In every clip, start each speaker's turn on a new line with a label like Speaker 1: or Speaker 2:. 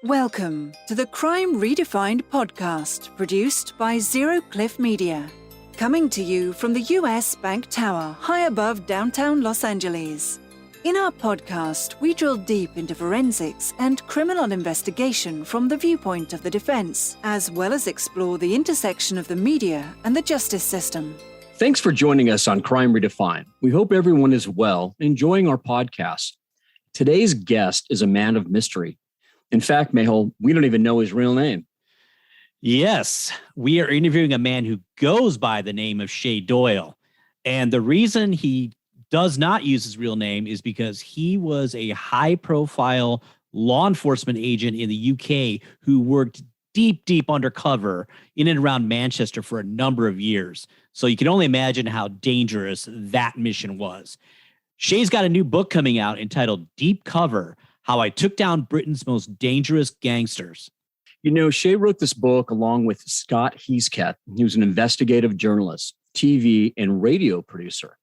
Speaker 1: Welcome to the Crime Redefined podcast, produced by Zero Cliff Media. Coming to you from the US Bank Tower, high above downtown Los Angeles. In our podcast, we drill deep into forensics and criminal investigation from the viewpoint of the defense, as well as explore the intersection of the media and the justice system.
Speaker 2: Thanks for joining us on Crime Redefined. We hope everyone is well, enjoying our podcast. Today's guest is a man of mystery. In fact, Mehul, we don't even know his real name.
Speaker 3: Yes, we are interviewing a man who goes by the name of Shay Doyle. And the reason he does not use his real name is because he was a high-profile law enforcement agent in the UK who worked deep undercover in and around Manchester for a number of years. So you can only imagine how dangerous that mission was. Shay's got a new book coming out entitled Deep Cover: How I Took Down Britain's Most Dangerous Gangsters.
Speaker 2: You know, Shay wrote this book along with Scott Housekeeping. He was an investigative journalist, TV and radio producer.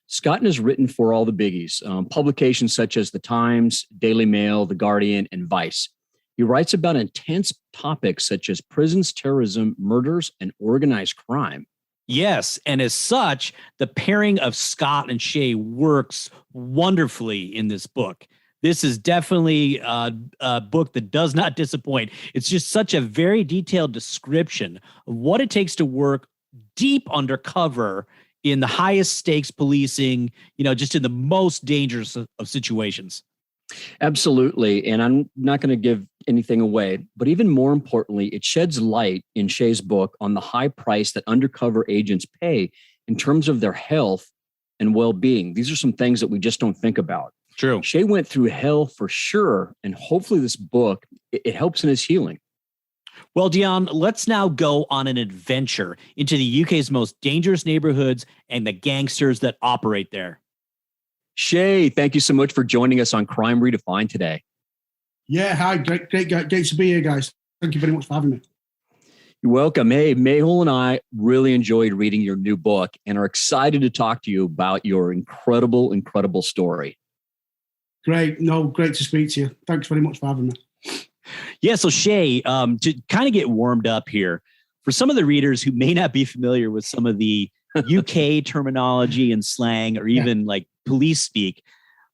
Speaker 2: Scott has written for all the biggies, publications such as The Times, Daily Mail, The Guardian, and Vice. He writes about intense topics such as prisons, terrorism, murders, and organized crime.
Speaker 3: Yes, and as such, the pairing of Scott and Shay works wonderfully in this book. This is definitely a book that does not disappoint. It's just such a very detailed description of what it takes to work deep undercover in the highest stakes policing, just in the most dangerous of situations.
Speaker 2: Absolutely. And I'm not going to give anything away, but even more importantly, it sheds light in Shay's book on the high price that undercover agents pay in terms of their health and well-being. These are some things that we just don't think about.
Speaker 3: True.
Speaker 2: Shay went through hell for sure. And hopefully this book, it helps in his healing.
Speaker 3: Well, Dion, let's now go on an adventure into the UK's most dangerous neighborhoods and the gangsters that operate there.
Speaker 2: Shay, thank you so much for joining us on Crime Redefined today.
Speaker 4: Yeah, hi. Great to be here, guys. Thank you very much for having me.
Speaker 2: You're welcome. Hey, Mehul and I really enjoyed reading your new book and are excited to talk to you about your incredible story.
Speaker 4: Great to speak to you. Thanks very much for having me.
Speaker 3: Yeah, so Shay, to kind of get warmed up here, for some of the readers who may not be familiar with some of the UK terminology and slang or even like police speak,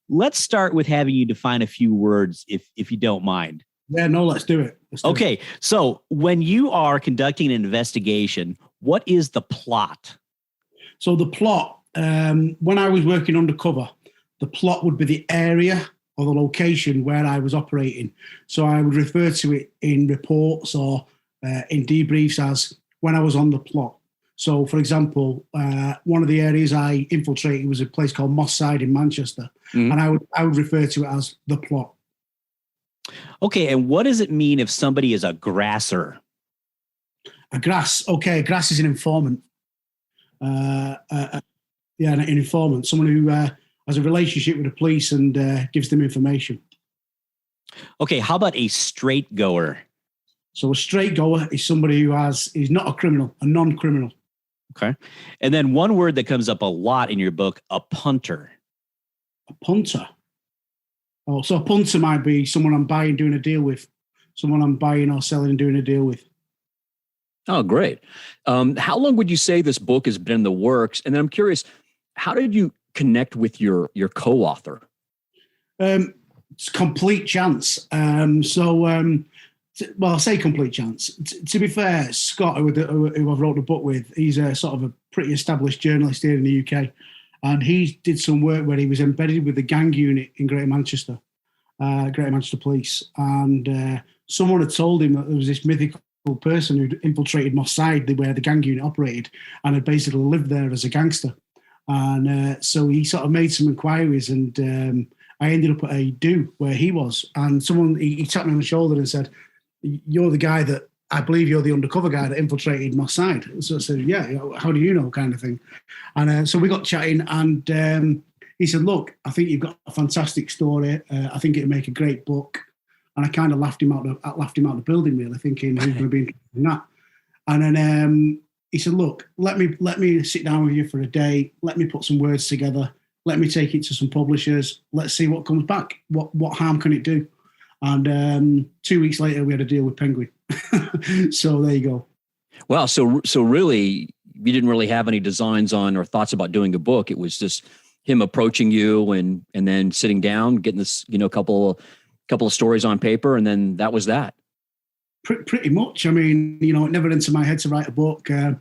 Speaker 3: let's start with having you define a few words if you don't mind.
Speaker 4: Yeah, no, let's do it.
Speaker 3: Okay, so when you are conducting an investigation, what is the plot?
Speaker 4: So the plot, when I was working undercover, the plot would be the area or the location where I was operating. So I would refer to it in reports or in debriefs as when I was on the plot. So, for example, one of the areas I infiltrated was a place called Moss Side in Manchester, and I would refer to it as the plot.
Speaker 3: Okay, and what does it mean if somebody is a grasser?
Speaker 4: A grass is an informant. An informant, someone who has a relationship with the police and gives them information.
Speaker 3: Okay, how about a straight goer?
Speaker 4: So a straight goer is somebody who is not a criminal, a non-criminal.
Speaker 3: Okay. And then one word that comes up a lot in your book, a punter.
Speaker 4: A punter. Oh, so a punter might be someone I'm buying, doing a deal with. Someone I'm buying or selling and doing a deal with.
Speaker 2: Oh, great. How long would you say this book has been in the works? And then I'm curious, how did you connect with your co-author?
Speaker 4: It's complete chance. Well, I say complete chance. To be fair, Scott, who I've wrote the book with, he's a sort of a pretty established journalist here in the UK. And he did some work where he was embedded with the gang unit in Greater Manchester Police. And someone had told him that there was this mythical person who'd infiltrated Moss Side, where the gang unit operated, and had basically lived there as a gangster. And so he sort of made some inquiries, and I ended up at a do where he was. And someone, he tapped me on the shoulder and said, "You're the guy that, I believe you're the undercover guy that infiltrated Moss Side." So I said, "Yeah, how do you know?" kind of thing. And so we got chatting, and he said, "Look, I think you've got a fantastic story. I think it'd make a great book." And I kind of laughed him out the building, really, thinking who's going to be interested in that. And then he said, "Look, let me sit down with you for a day. Let me put some words together. Let me take it to some publishers. Let's see what comes back. What harm can it do?" And 2 weeks later, we had a deal with Penguin. So there you go.
Speaker 2: Wow. So really, you didn't really have any designs on or thoughts about doing a book. It was just him approaching you and then sitting down, getting this, couple of stories on paper, and then that was that.
Speaker 4: Pretty much. I mean, it never entered my head to write a book. It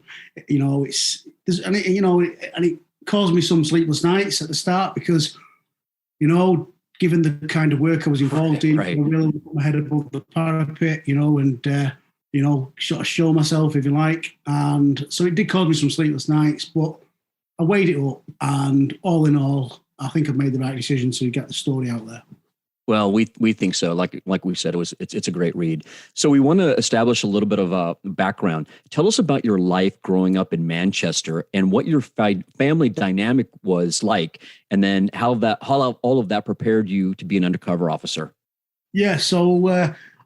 Speaker 4: caused me some sleepless nights at the start because, given the kind of work I was involved in,
Speaker 2: right.
Speaker 4: I really put my head above the parapet, and sort of show myself, if you like. And so it did cause me some sleepless nights, but I weighed it up, and all in all, I think I've made the right decision to get the story out there.
Speaker 2: Well, we think so. Like we said, it's a great read. So we want to establish a little bit of a background. Tell us about your life growing up in Manchester and what your family dynamic was like, and then how all of that prepared you to be an undercover officer. Yeah.
Speaker 4: So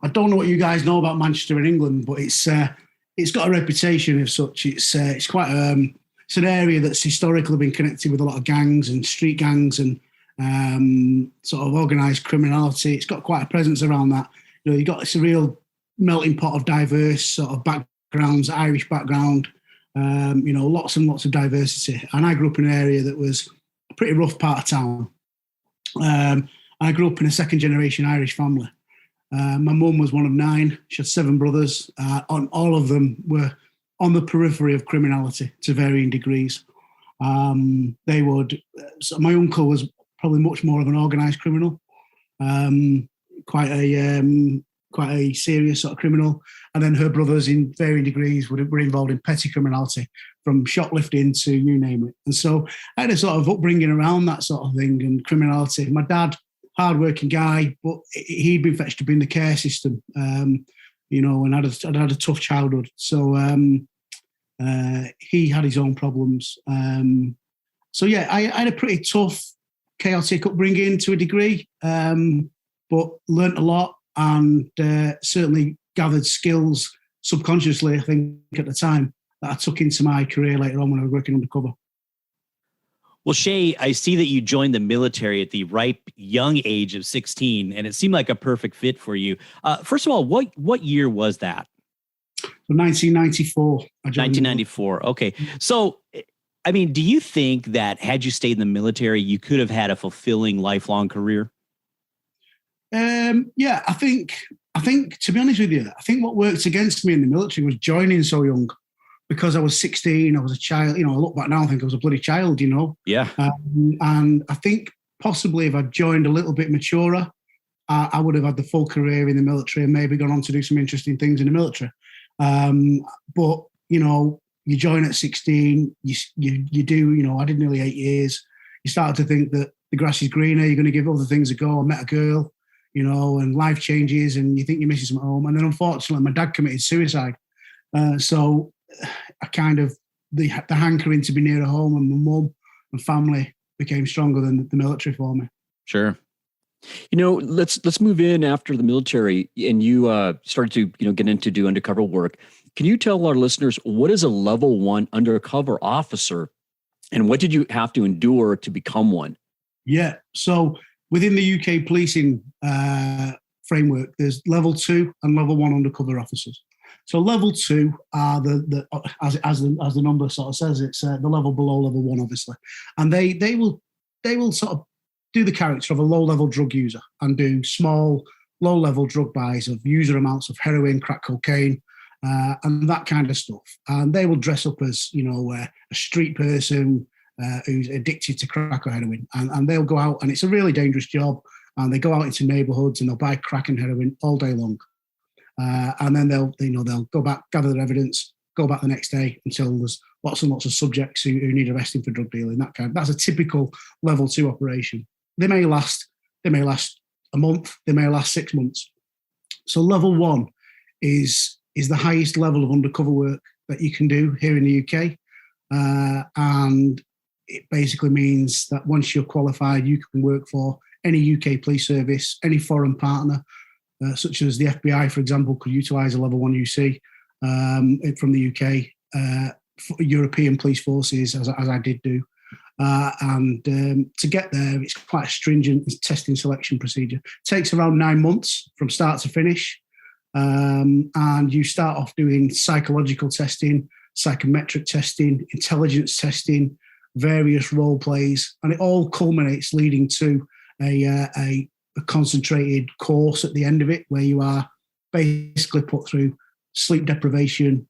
Speaker 4: I don't know what you guys know about Manchester in England, but it's got a reputation as such. It's quite it's an area that's historically been connected with a lot of gangs and street gangs and sort of organised criminality. It's got quite a presence around that. It's a real melting pot of diverse sort of backgrounds, Irish background, lots and lots of diversity. And I grew up in an area that was a pretty rough part of town. I grew up in a second generation Irish family. My mum was one of 9. She had 7 brothers. All of them were on the periphery of criminality to varying degrees. My uncle was probably much more of an organised criminal, quite a serious sort of criminal. And then her brothers, in varying degrees, were involved in petty criminality, from shoplifting to you name it. And so I had a sort of upbringing around that sort of thing and criminality. My dad, hard-working guy, but he'd been fetched to be in the care system, and I'd had a tough childhood. So he had his own problems. I had a pretty tough, chaotic upbringing to a degree, but learnt a lot and certainly gathered skills subconsciously, I think, at the time that I took into my career later on when I was working undercover.
Speaker 3: Well, Shay, I see that you joined the military at the ripe young age of 16, and it seemed like a perfect fit for you. First of all, what year was that?
Speaker 4: 1994.
Speaker 3: 1994. Okay. So, I mean, do you think that had you stayed in the military, you could have had a fulfilling lifelong career?
Speaker 4: Yeah, I think, to be honest with you, I think what worked against me in the military was joining so young, because I was 16, I was a child. I look back now, I think I was a bloody child,
Speaker 3: Yeah.
Speaker 4: And I think possibly if I'd joined a little bit maturer, I would have had the full career in the military and maybe gone on to do some interesting things in the military. But, you join at 16, you do, I did nearly 8 years. You start to think that the grass is greener, you're going to give other things a go. I met a girl, and life changes and you think you're missing some at home. And then unfortunately, my dad committed suicide. So I kind of, the hankering to be near home and my mum and family became stronger than the military for me.
Speaker 3: Sure.
Speaker 2: Let's move in after the military, and you started to get into do undercover work. Can you tell our listeners what is a level 1 undercover officer, and what did you have to endure to become one?
Speaker 4: Yeah, so within the UK policing framework, there's level 2 and level 1 undercover officers. So level 2 are as the number sort of says, it's the level below level 1, obviously, and they will sort of do the character of a low-level drug user and do small, low-level drug buys of user amounts of heroin, crack cocaine, and that kind of stuff. And they will dress up as, a street person who's addicted to crack or heroin. And they'll go out, and it's a really dangerous job. And they go out into neighbourhoods and they'll buy crack and heroin all day long. And then they'll go back, gather their evidence, go back the next day until there's lots and lots of subjects who need arresting for drug dealing. That's a typical level 2 operation. They may last a month, they may last 6 months. So level 1 is the highest level of undercover work that you can do here in the UK. And it basically means that once you're qualified, you can work for any UK police service, any foreign partner, such as the FBI, for example, could utilise a level 1 UC from the UK, European police forces, as I did do. And to get there, it's quite a stringent testing selection procedure. It takes around 9 months from start to finish. And you start off doing psychological testing, psychometric testing, intelligence testing, various role plays, and it all culminates leading to a concentrated course at the end of it, where you are basically put through sleep deprivation,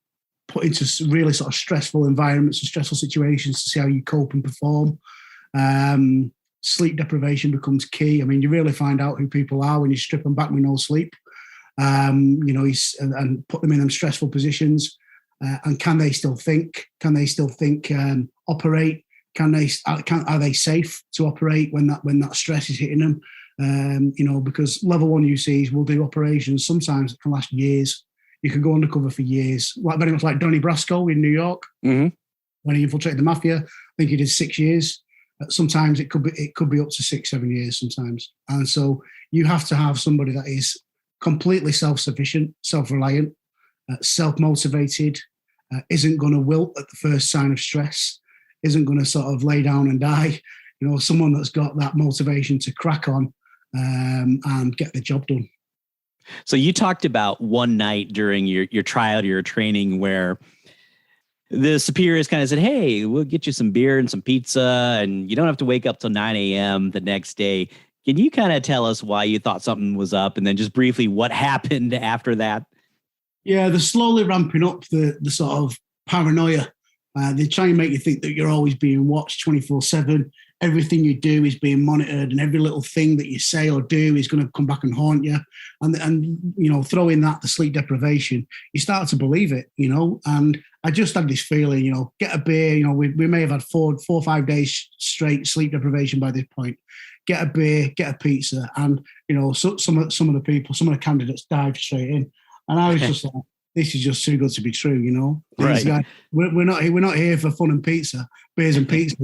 Speaker 4: put into really sort of stressful environments and stressful situations to see how you cope and perform. Sleep deprivation becomes key. I mean, you really find out who people are when you strip them back with no sleep, and put them in them stressful positions. And can they still think? Can they still think? Operate? Are they safe to operate when that stress is hitting them? Because level 1 UCs will do operations sometimes that can last years. You could go undercover for years, very much like Donnie Brasco in New York, when he infiltrated the mafia. I think he did 6 years. Sometimes it could be up to 6-7 years sometimes. And so you have to have somebody that is completely self-sufficient, self-reliant, self-motivated, isn't going to wilt at the first sign of stress, isn't going to sort of lay down and die. Someone that's got that motivation to crack on and get the job done.
Speaker 3: So you talked about one night during your trial, your training, where the superiors kind of said, hey, we'll get you some beer and some pizza, and you don't have to wake up till 9 a.m. the next day. Can you kind of tell us why you thought something was up, and then just briefly what happened after that?
Speaker 4: Yeah, they're slowly ramping up the sort of paranoia. They try and make you think that you're always being watched 24/7. Everything you do is being monitored, and every little thing that you say or do is going to come back and haunt you. And throw in that the sleep deprivation, you start to believe it. And I just had this feeling, get a beer. We may have had 4 or 5 days straight sleep deprivation by this point. Get a beer, get a pizza, and some of the people, some of the candidates dived straight in. And I was just like, this is just too good to be true,
Speaker 3: Right.
Speaker 4: Guys, we're not here for fun and pizza, beers and pizza,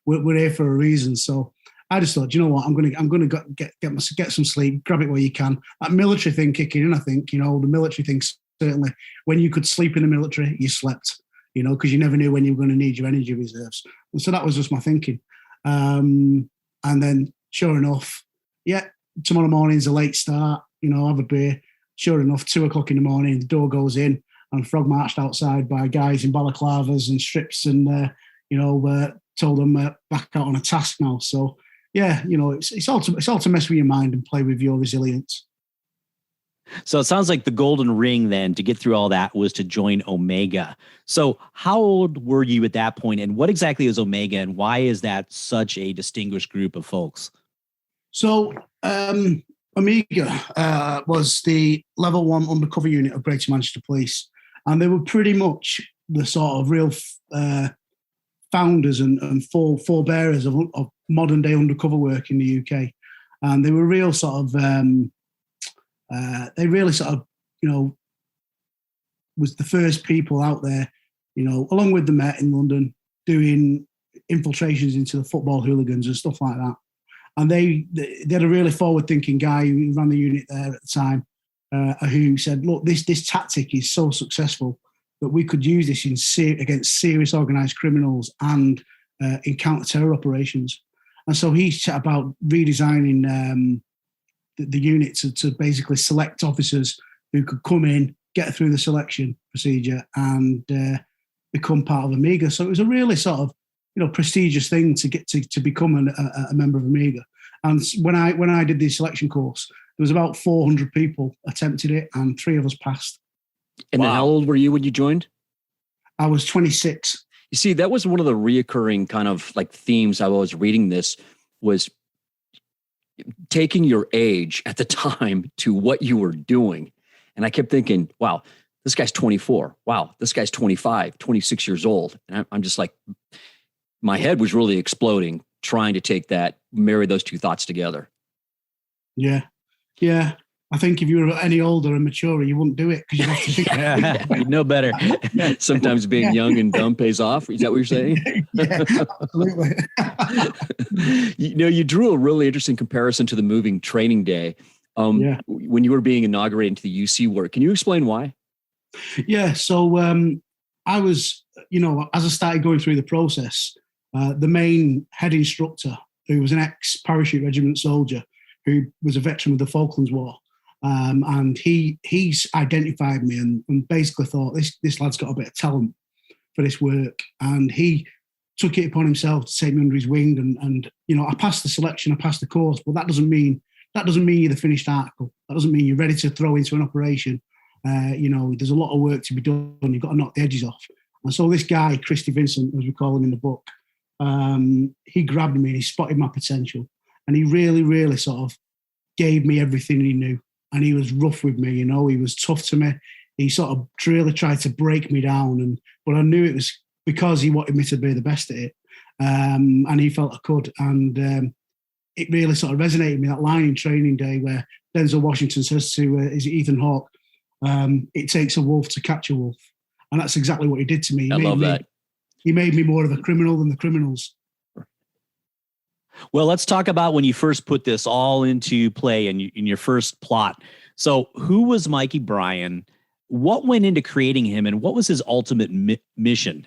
Speaker 4: We're here for a reason. So I just thought, you know what, I'm gonna get some sleep, grab it where you can. That military thing kicking in, I think, the military thing, certainly when you could sleep in the military, you slept, because you never knew when you were going to need your energy reserves. And so that was just my thinking. And then sure enough, tomorrow morning's a late start, have a beer. Sure enough, 2:00 in the morning, the door goes in, and frog marched outside by guys in balaclavas and strips, and told them back out on a task now. So it's all to mess with your mind and play with your resilience.
Speaker 3: So it sounds like the golden ring then to get through all that was to join Omega. So how old were you at that point, and what exactly is Omega, and why is that such a distinguished group of folks?
Speaker 4: So Omega was the level 1 undercover unit of Greater Manchester Police, and they were pretty much the sort of real founders and forebearers of modern day undercover work in the UK. And they were real sort of, they really sort of, was the first people out there, along with the Met in London, doing infiltrations into the football hooligans and stuff like that. And they had a really forward-thinking guy who ran the unit there at the time, who said, look, this tactic is so successful that we could use this against serious organised criminals and in counter-terror operations. And so he set about redesigning the unit to basically select officers who could come in, get through the selection procedure, and become part of Omega. So it was a really sort of prestigious thing to get to become a member of Omega. And when I did the selection course, there was about 400 people attempted it, and 3 of us passed.
Speaker 2: And then how old were you when you joined?
Speaker 4: I was 26.
Speaker 2: You see, that was one of the reoccurring kind of like themes I was reading this was taking your age at the time to what you were doing. And I kept thinking, wow, this guy's 24. Wow, this guy's 25, 26 years old. And I'm just like, my head was really exploding trying to marry those two thoughts together.
Speaker 4: Yeah. Yeah. I think if you were any older and maturer, you wouldn't do it because you have to think.
Speaker 3: You'd know better.
Speaker 2: Sometimes being young and dumb pays off. Is that what you're saying?
Speaker 4: Yeah, absolutely.
Speaker 2: You drew a really interesting comparison to the moving Training Day when you were being inaugurated into the UC work. Can you explain why?
Speaker 4: Yeah. So I was, as I started going through the process, The main head instructor, who was an ex-parachute regiment soldier, who was a veteran of the Falklands War, and he's identified me and basically thought this lad's got a bit of talent for this work, and he took it upon himself to take me under his wing. And I passed the selection, I passed the course, but that doesn't mean you're the finished article. That doesn't mean you're ready to throw into an operation. There's a lot of work to be done. You've got to knock the edges off. And so this guy, Christy Vincent, as we call him in the book, he grabbed me and he spotted my potential. And he really, really sort of gave me everything he knew. And he was rough with me, he was tough to me. He sort of really tried to break me down. But I knew it was because he wanted me to be the best at it. And he felt I could. And it really sort of resonated with me, that line in Training Day where Denzel Washington says to is it Ethan Hawke, it takes a wolf to catch a wolf. And that's exactly what he did to me.
Speaker 2: I love that.
Speaker 4: He made me more of a criminal than the criminals.
Speaker 3: Well, let's talk about when you first put this all into play in your first plot. So who was Mikey OBrien? What went into creating him, and what was his ultimate mission?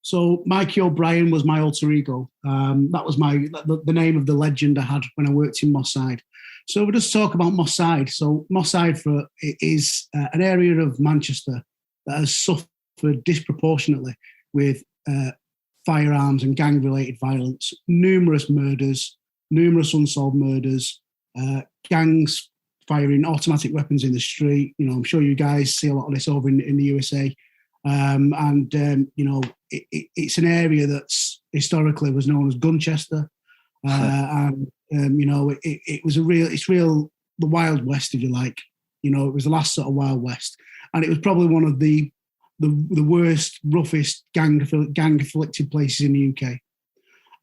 Speaker 4: So Mikey OBrien was my alter ego. That was the name of the legend I had when I worked in Moss Side. So we'll just talk about Moss Side. So Moss Side is an area of Manchester that has suffered disproportionately with firearms and gang-related violence, numerous murders, numerous unsolved murders, gangs firing automatic weapons in the street. I'm sure you guys see a lot of this over in the USA. It's an area that's historically was known as Gunchester. It was the Wild West, if you like. It was the last sort of Wild West. And it was probably one of the worst, roughest gang-afflicted places in the UK.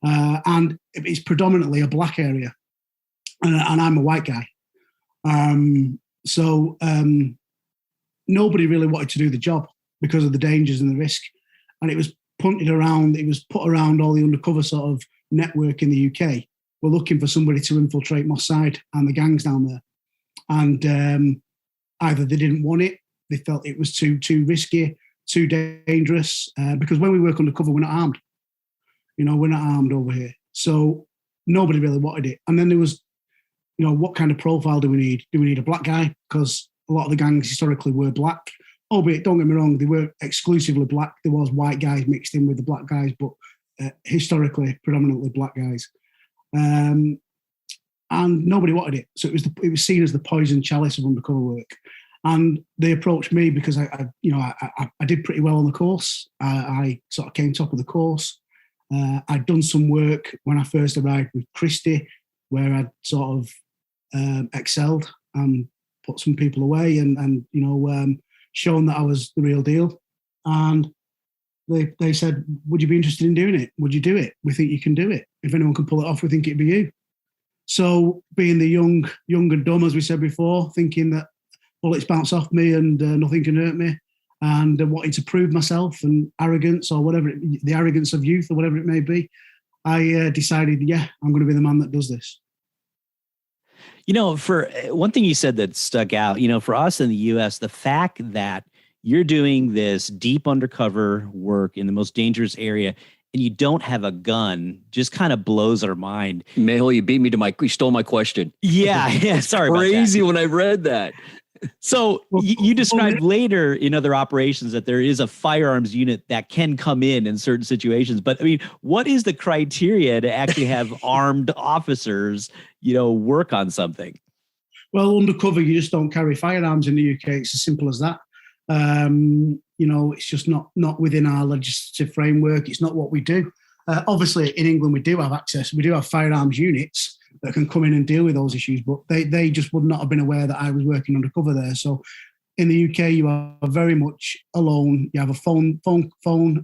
Speaker 4: And it's predominantly a black area. And I'm a white guy. Nobody really wanted to do the job because of the dangers and the risk. And it was put around all the undercover sort of network in the UK. We're looking for somebody to infiltrate Moss Side and the gangs down there. And either they didn't want it, they felt it was too risky, too dangerous, because when we work undercover, we're not armed. We're not armed over here. So nobody really wanted it. And then there was, what kind of profile do we need? Do we need a black guy? Because a lot of the gangs historically were black. Albeit, don't get me wrong, they were exclusively black. There was white guys mixed in with the black guys, but historically, predominantly black guys. And nobody wanted it. So it was seen as the poison chalice of undercover work. And they approached me because I did pretty well on the course. I sort of came top of the course. I'd done some work when I first arrived with Christy, where I'd sort of excelled and put some people away and shown that I was the real deal. And they said, would you be interested in doing it? Would you do it? We think you can do it. If anyone can pull it off, we think it'd be you. So being the young and dumb, as we said before, thinking that bullets bounce off me and nothing can hurt me, and wanting to prove myself and arrogance or whatever, the arrogance of youth or whatever it may be, I decided, I'm going to be the man that does this.
Speaker 3: For one thing you said that stuck out, for us in the U.S., the fact that you're doing this deep undercover work in the most dangerous area and you don't have a gun just kind of blows our mind.
Speaker 2: Mayhel, you beat me to you stole my question.
Speaker 3: Yeah. Sorry about that.
Speaker 2: Crazy when I read that.
Speaker 3: So you described later in other operations that there is a firearms unit that can come in certain situations. But what is the criteria to actually have armed officers, work on something?
Speaker 4: Well, undercover, you just don't carry firearms in the UK. It's as simple as that. It's just not within our legislative framework. It's not what we do. Obviously, in England, we do have access. We do have firearms units that can come in and deal with those issues, but they just would not have been aware that I was working undercover there. So in the UK, you are very much alone. You have a phone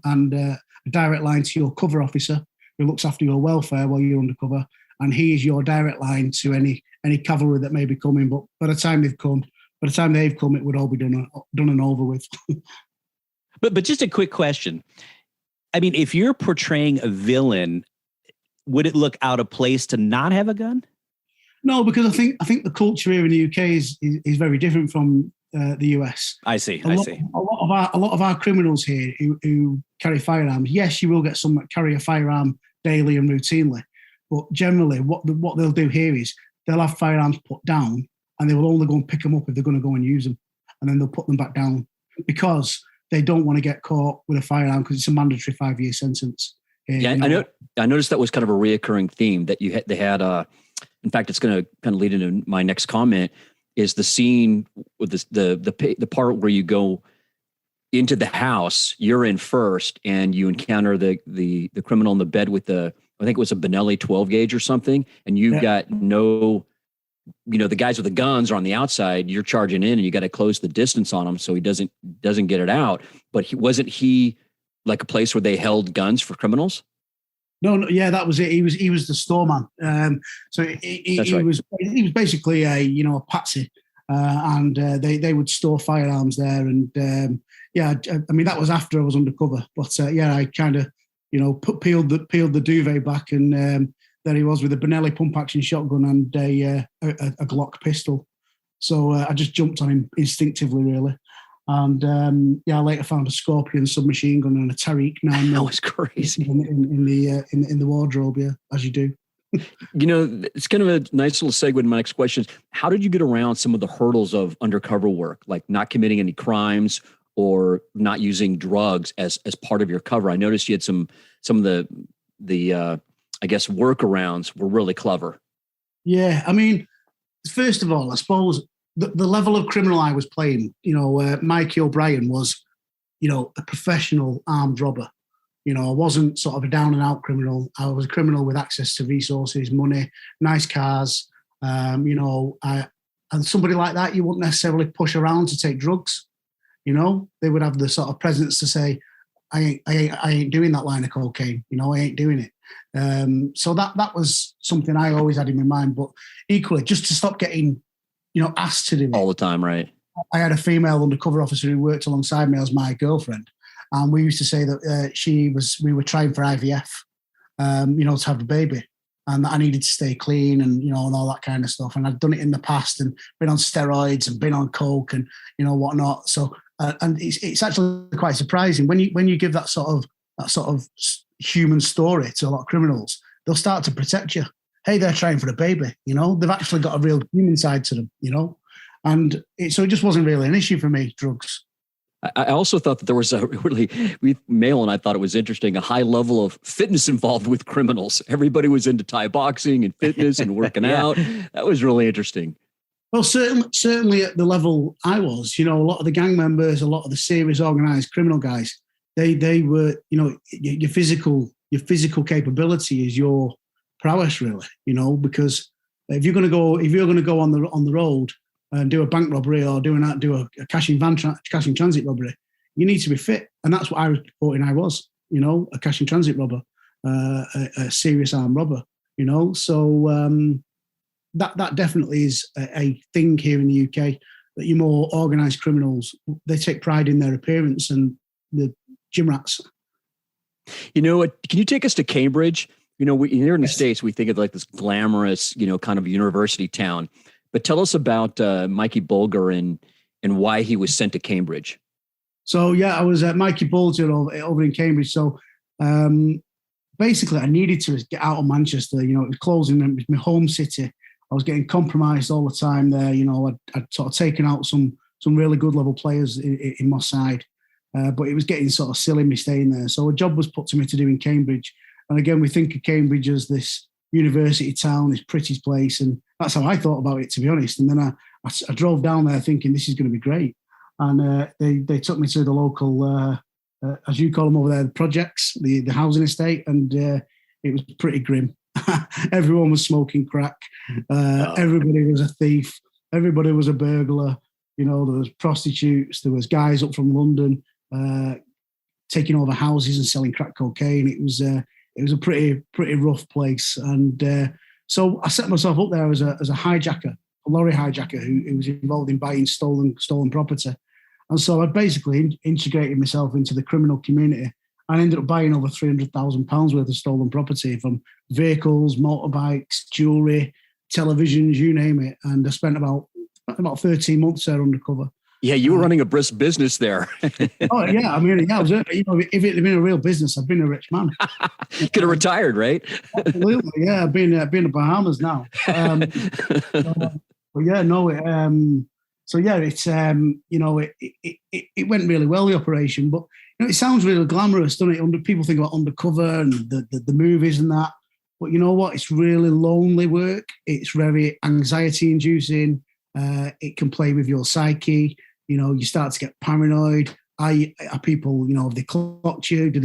Speaker 4: and a direct line to your cover officer who looks after your welfare while you're undercover, and he is your direct line to any cavalry that may be coming. But by the time they've come, it would all be done and over with.
Speaker 3: But just a quick question. If you're portraying a villain, would it look out of place to not have a gun?
Speaker 4: No, because I think the culture here in the UK is very different from the US.
Speaker 3: I see.
Speaker 4: A lot of our criminals here who carry firearms. Yes, you will get some that carry a firearm daily and routinely, but generally, what they'll do here is they'll have firearms put down, and they will only go and pick them up if they're going to go and use them, and then they'll put them back down because they don't want to get caught with a firearm because it's a mandatory 5-year sentence.
Speaker 2: Yeah, I noticed that was kind of a reoccurring theme that they had. In fact, it's going to kind of lead into my next comment. Is the scene with the part where you go into the house, you're in first, and you encounter the criminal in the bed with I think it was a Benelli 12 gauge or something, and you've got no, the guys with the guns are on the outside. You're charging in, and you got to close the distance on him so he doesn't get it out. But wasn't he like a place where they held guns for criminals?
Speaker 4: No, yeah, that was it. He was the storeman. So he was basically a patsy, and they would store firearms there. And I mean that was after I was undercover. But I kind of peeled the duvet back, and there he was with a Benelli pump action shotgun and a Glock pistol. So I just jumped on him instinctively, really. And I later found a Scorpion submachine gun and a Tariq 9mm.
Speaker 2: That was crazy
Speaker 4: in the wardrobe, as you do.
Speaker 2: It's kind of a nice little segue to my next question. How did you get around some of the hurdles of undercover work, like not committing any crimes or not using drugs as part of your cover? I noticed you had some of the I guess workarounds were really clever.
Speaker 4: Yeah, I mean, first of all, I suppose the level of criminal I was playing, Mikey OBrien was, a professional armed robber. I wasn't sort of a down and out criminal. I was a criminal with access to resources, money, nice cars. And somebody like that, you wouldn't necessarily push around to take drugs. They would have the sort of presence to say, I ain't doing that line of cocaine. I ain't doing it. So that was something I always had in my mind. But equally, just to stop getting asked to do it
Speaker 2: all the time, right?
Speaker 4: I had a female undercover officer who worked alongside me as my girlfriend, and we used to say that we were trying for IVF, to have a baby, and that I needed to stay clean and and all that kind of stuff. And I'd done it in the past and been on steroids and been on coke and whatnot. So and it's actually quite surprising when you give that sort of human story to a lot of criminals, they'll start to protect you. Hey, they're trying for a baby, they've actually got a real human side to them, and so it just wasn't really an issue for me, drugs.
Speaker 2: I also thought that there was Mail and I thought it was interesting, a high level of fitness involved with criminals. Everybody was into Thai boxing and fitness and working out. That was really interesting.
Speaker 4: Well, certainly at the level I was, a lot of the gang members, a lot of the serious organized criminal guys, they were, your physical capability is your prowess, really, because if you're going to go on the road and do a bank robbery or do a cash in transit robbery, you need to be fit, and that's what I was reporting. I was, a cash in transit robber, a serious armed robber, So that definitely is a thing here in the UK. That your more organised criminals, they take pride in their appearance and the gym rats.
Speaker 2: Can you take us to Cambridge? Here in the States, we think of like this glamorous, kind of university town. But tell us about Mikey Bulger and why he was sent to Cambridge.
Speaker 4: So, I was at Mikey Bulger over in Cambridge. So, basically, I needed to get out of Manchester. It was closing. It was my home city. I was getting compromised all the time there. I'd sort of taken out some really good level players in my side. But it was getting sort of silly me staying there. So a job was put to me to do in Cambridge. And again, we think of Cambridge as this university town, this pretty place. And that's how I thought about it, to be honest. And then I drove down there thinking this is going to be great. And they took me to the local, as you call them over there, the projects, the housing estate. And it was pretty grim. Everyone was smoking crack. Everybody was a thief. Everybody was a burglar. There was prostitutes. There was guys up from London taking over houses and selling crack cocaine. It was a pretty rough place. And so I set myself up there as a hijacker, a lorry hijacker who was involved in buying stolen property. And so I basically integrated myself into the criminal community. I ended up buying over £300,000 worth of stolen property from vehicles, motorbikes, jewellery, televisions, you name it. And I spent about 13 months there undercover.
Speaker 2: Yeah, you were running a brisk business there.
Speaker 4: Oh yeah, I mean, yeah, I was, you know, if it had been a real business, I'd been a rich man.
Speaker 2: Could have retired, right?
Speaker 4: Absolutely, yeah. I've been in the Bahamas now. But yeah, no. So yeah, it's you know, it went really well, the operation. But you know, it sounds really glamorous, doesn't it? People think about Undercover and the movies and that. But you know what? It's really lonely work. It's very anxiety inducing. It can play with your psyche. You know, you start to get paranoid. Are people, you know, have they clocked you? Do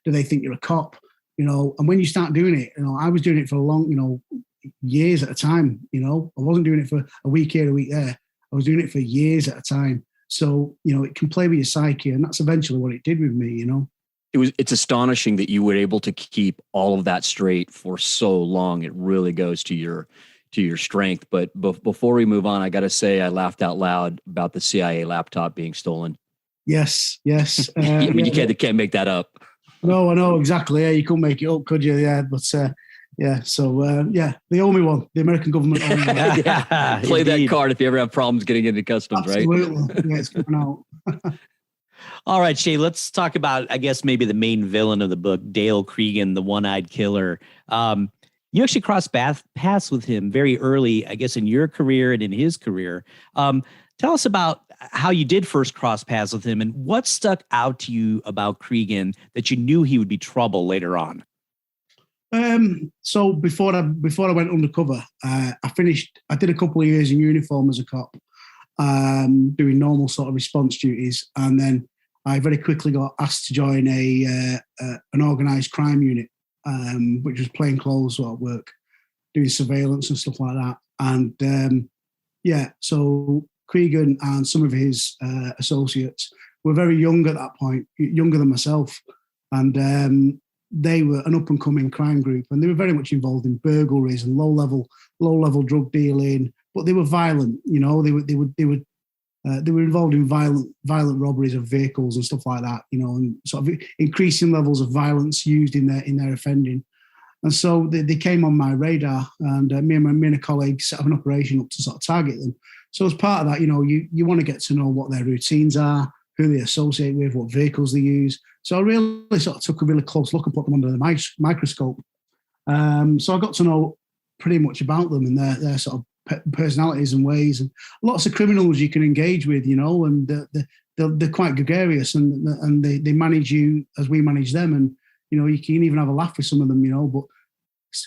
Speaker 4: they think you're a cop? You know, and when you start doing it, you know, I was doing it for a long, you know, years at a time. You know, I wasn't doing it for a week here, a week there. I was doing it for years at a time. So, you know, it can play with your psyche, and that's eventually what it did with me, you know.
Speaker 2: It's astonishing that you were able to keep all of that straight for so long. It really goes to your strength. But before we move on, I got to say, I laughed out loud about the CIA laptop being stolen.
Speaker 4: Yes.
Speaker 2: I mean, you can't make that up.
Speaker 4: No, I know exactly. Yeah, you couldn't make it up, could you? Yeah, but yeah. So yeah, they owe me one. The American government owe me one.
Speaker 2: Yeah. Play that card if you ever have problems getting into customs,
Speaker 4: Absolutely.
Speaker 2: right?
Speaker 4: Yeah, it's coming out.
Speaker 3: All right, Shay, let's talk about, I guess, maybe the main villain of the book, Dale Kregan, the one-eyed killer. You actually crossed paths with him very early, I guess, in your career and in his career. Tell us about how you did first cross paths with him and what stuck out to you about Kregan that you knew he would be trouble later on.
Speaker 4: So before I went undercover, I did a couple of years in uniform as a cop, doing normal sort of response duties, and then I very quickly got asked to join an organised crime unit, which was plainclothes sort of work, doing surveillance and stuff like that. And so Kregan and some of his associates were very young at that point, younger than myself, and they were an up-and-coming crime group, and they were very much involved in burglaries and low-level drug dealing. But they were violent, you know. They were involved in violent robberies of vehicles and stuff like that, you know, and sort of increasing levels of violence used in their offending. And so they came on my radar, and me and a colleague set up an operation up to sort of target them. So as part of that, you know, you want to get to know what their routines are, who they associate with, what vehicles they use. So I really sort of took a really close look and put them under the microscope. So I got to know pretty much about them and their sort of personalities and ways, and lots of criminals you can engage with, you know, and they're quite gregarious, and they manage you as we manage them, and you know, you can even have a laugh with some of them, you know. But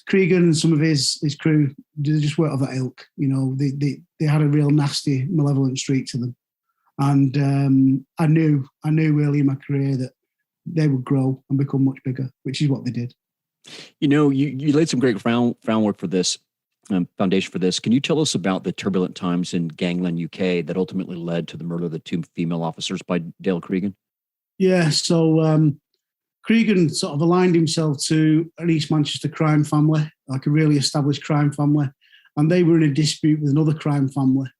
Speaker 4: Kregan and some of his crew, they just weren't of that ilk, you know. They had a real nasty, malevolent streak to them, and I knew early in my career that they would grow and become much bigger, which is what they did.
Speaker 2: You know, you laid some great groundwork for this. Foundation for this. Can you tell us about the turbulent times in Gangland, UK that ultimately led to the murder of the two female officers by Dale Kregan? Yeah,
Speaker 4: so Kregan sort of aligned himself to an East Manchester crime family, like a really established crime family, and they were in a dispute with another crime family,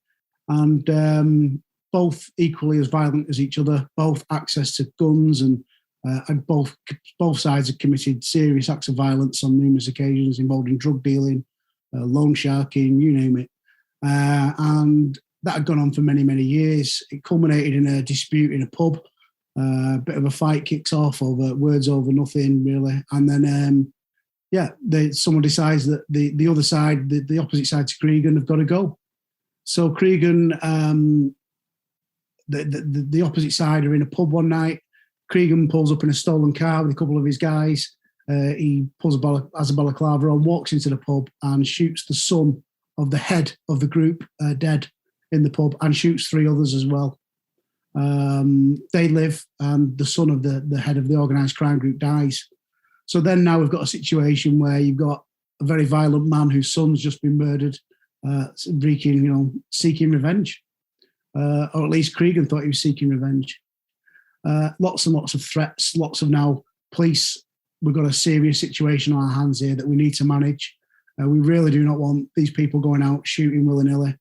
Speaker 4: and both equally as violent as each other, both access to guns, and both sides had committed serious acts of violence on numerous occasions involving drug dealing, loan sharking, you name it. And that had gone on for many, many years. It culminated in a dispute in a pub. A bit of a fight kicks off over words over nothing, really. And then, someone decides that the other side, the opposite side to Kregan, have got to go. So Kregan, the opposite side are in a pub one night. Kregan pulls up in a stolen car with a couple of his guys. He has a balaclava on, walks into the pub and shoots the son of the head of the group dead in the pub, and shoots three others as well. They live, and the son of the head of the organised crime group dies. So then now we've got a situation where you've got a very violent man whose son's just been murdered, seeking revenge. Or at least Kregan thought he was seeking revenge. Lots and lots of threats, lots of now police. We've got a serious situation on our hands here that we need to manage. We really do not want these people going out shooting willy-nilly.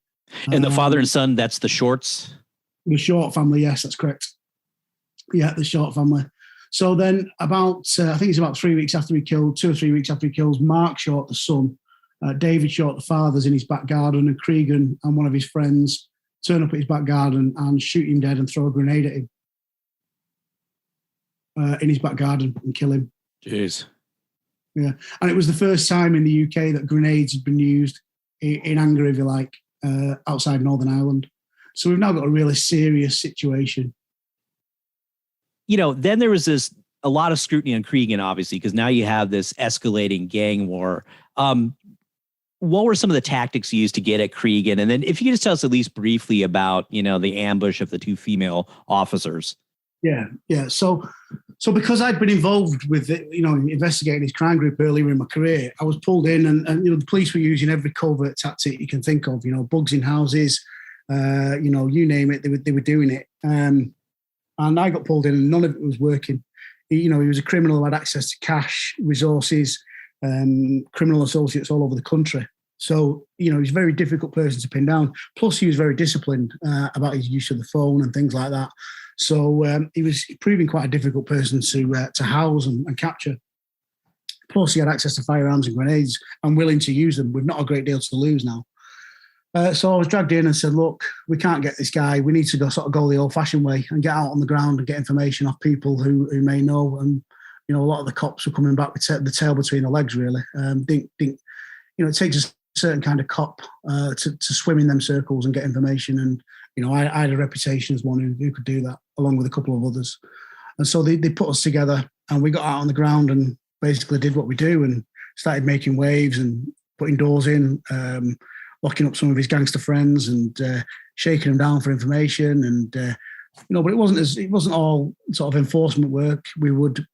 Speaker 3: And the father and son, that's the Shorts?
Speaker 4: The Short family, yes, that's correct. Yeah, the Short family. So then I think it's about 3 weeks after he killed, 2 or 3 weeks after he kills Mark Short, the son, David Short, the father's in his back garden, and Kregan and one of his friends turn up at his back garden and shoot him dead and throw a grenade at him in his back garden and kill him.
Speaker 3: Jeez.
Speaker 4: Yeah. And it was the first time in the UK that grenades had been used in anger, if you like, outside Northern Ireland. So we've now got a really serious situation.
Speaker 3: Then there was a lot of scrutiny on Kregan, obviously, because now you have this escalating gang war. What were some of the tactics used to get at Kregan? And then if you could just tell us at least briefly about, the ambush of the 2 female officers.
Speaker 4: Yeah. So because I'd been involved with investigating this crime group earlier in my career, I was pulled in and the police were using every covert tactic you can think of, bugs in houses, you name it, they were doing it. And I got pulled in and none of it was working. He was a criminal who had access to cash, resources, criminal associates all over the country. So, he's a very difficult person to pin down. Plus, he was very disciplined about his use of the phone and things like that. So he was proving quite a difficult person to house and capture. Plus, he had access to firearms and grenades and willing to use them with not a great deal to lose now. So I was dragged in and said, look, we can't get this guy. We need to go the old-fashioned way and get out on the ground and get information off people who may know. And, a lot of the cops were coming back with the tail between the legs, really. It takes a certain kind of cop to swim in them circles and get information. And, I had a reputation as one who could do that, along with a couple of others. And so they put us together and we got out on the ground and basically did what we do and started making waves and putting doors in, locking up some of his gangster friends and shaking them down for information. And, but it wasn't all sort of enforcement work. We would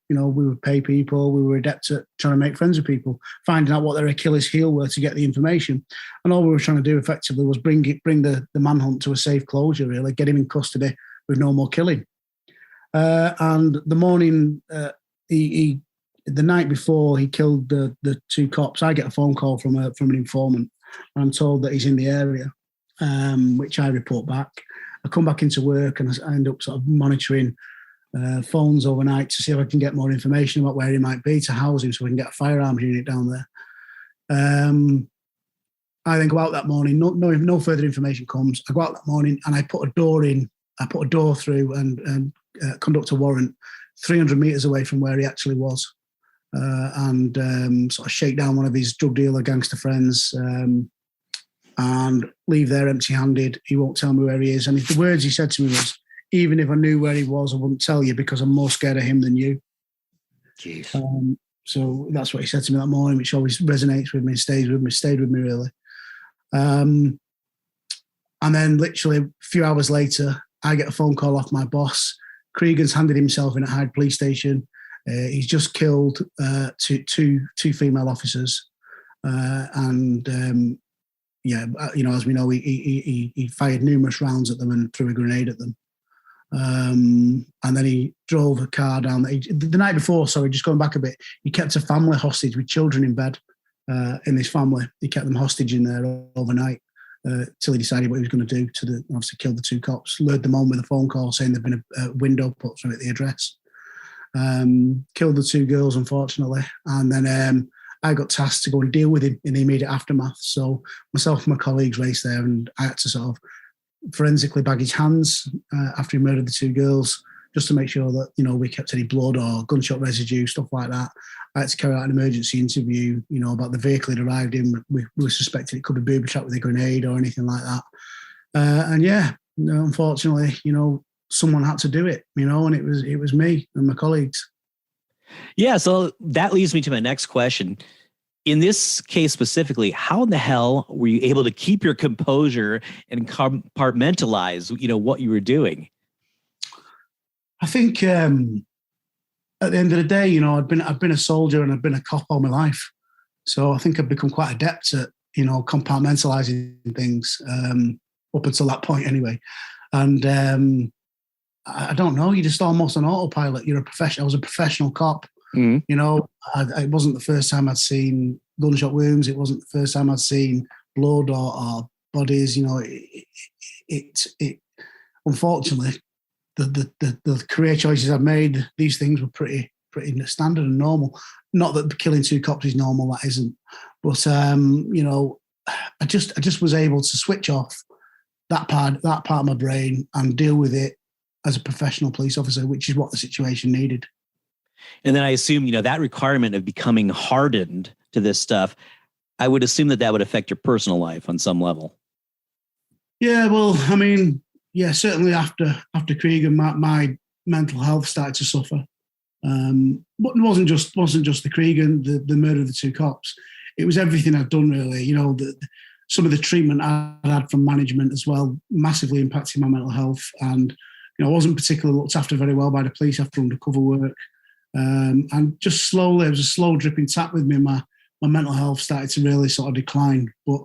Speaker 4: pay people. We were adept at trying to make friends with people, finding out what their Achilles heel were to get the information. And all we were trying to do effectively was bring the manhunt to a safe closure, really, get him in custody with no more killing. And the morning, the night before he killed the 2 cops, I get a phone call from an informant. And I'm told that he's in the area, which I report back. I come back into work and I end up sort of monitoring phones overnight to see if I can get more information about where he might be to house him so we can get a firearms unit down there. I then go out that morning, no further information comes. I go out that morning and I put a door in, I put a door through and conduct a warrant 300 metres away from where he actually was and sort of shake down one of his drug dealer gangster friends and leave there empty-handed. He won't tell me where he is. And the words he said to me was, even if I knew where he was, I wouldn't tell you because I'm more scared of him than you.
Speaker 3: Jeez.
Speaker 4: So that's what he said to me that morning, which always resonates with me, stayed with me really. And then literally a few hours later, I get a phone call off my boss. Kregan's handed himself in at Hyde police station. He's just killed two female officers. As we know, he fired numerous rounds at them and threw a grenade at them. And then he drove a car down. The night before, just going back a bit, he kept a family hostage with children in bed in this family. He kept them hostage in there overnight till he decided what he was going to do obviously killed the 2 cops, lured them on with a phone call saying there'd been a window put through at the address. Killed the 2 girls, unfortunately. And then I got tasked to go and deal with him in the immediate aftermath. So myself and my colleagues raced there and I had to sort of forensically bag his hands after he murdered the 2 girls, just to make sure that, we kept any blood or gunshot residue, stuff like that. I had to carry out an emergency interview, about the vehicle he'd arrived in. We suspected it could be booby trapped with a grenade or anything like that. Unfortunately, someone had to do it, and it was me and my colleagues.
Speaker 3: Yeah, so that leads me to my next question. In this case specifically, how in the hell were you able to keep your composure and compartmentalize, what you were doing?
Speaker 4: I think at the end of the day, I've been a soldier and I've been a cop all my life, so I think I've become quite adept at compartmentalizing things up until that point, anyway. And I don't know, you're just almost an autopilot. You're a professional. I was a professional cop. Mm-hmm. It wasn't the first time I'd seen gunshot wounds. It wasn't the first time I'd seen blood or bodies. It unfortunately, the career choices I've made, these things were pretty standard and normal. Not that killing 2 cops is normal, that isn't. But I just was able to switch off that part of my brain and deal with it as a professional police officer, which is what the situation needed.
Speaker 3: And then I assume, that requirement of becoming hardened to this stuff, I would assume that would affect your personal life on some level.
Speaker 4: Yeah, well, I mean, yeah, certainly after Kregan, my mental health started to suffer. But it wasn't just the Kregan, the murder of the two cops. It was everything I'd done, really. Some of the treatment I had from management as well massively impacted my mental health. And, I wasn't particularly looked after very well by the police after undercover work. And just slowly, it was a slow dripping tap with me. My mental health started to really sort of decline. But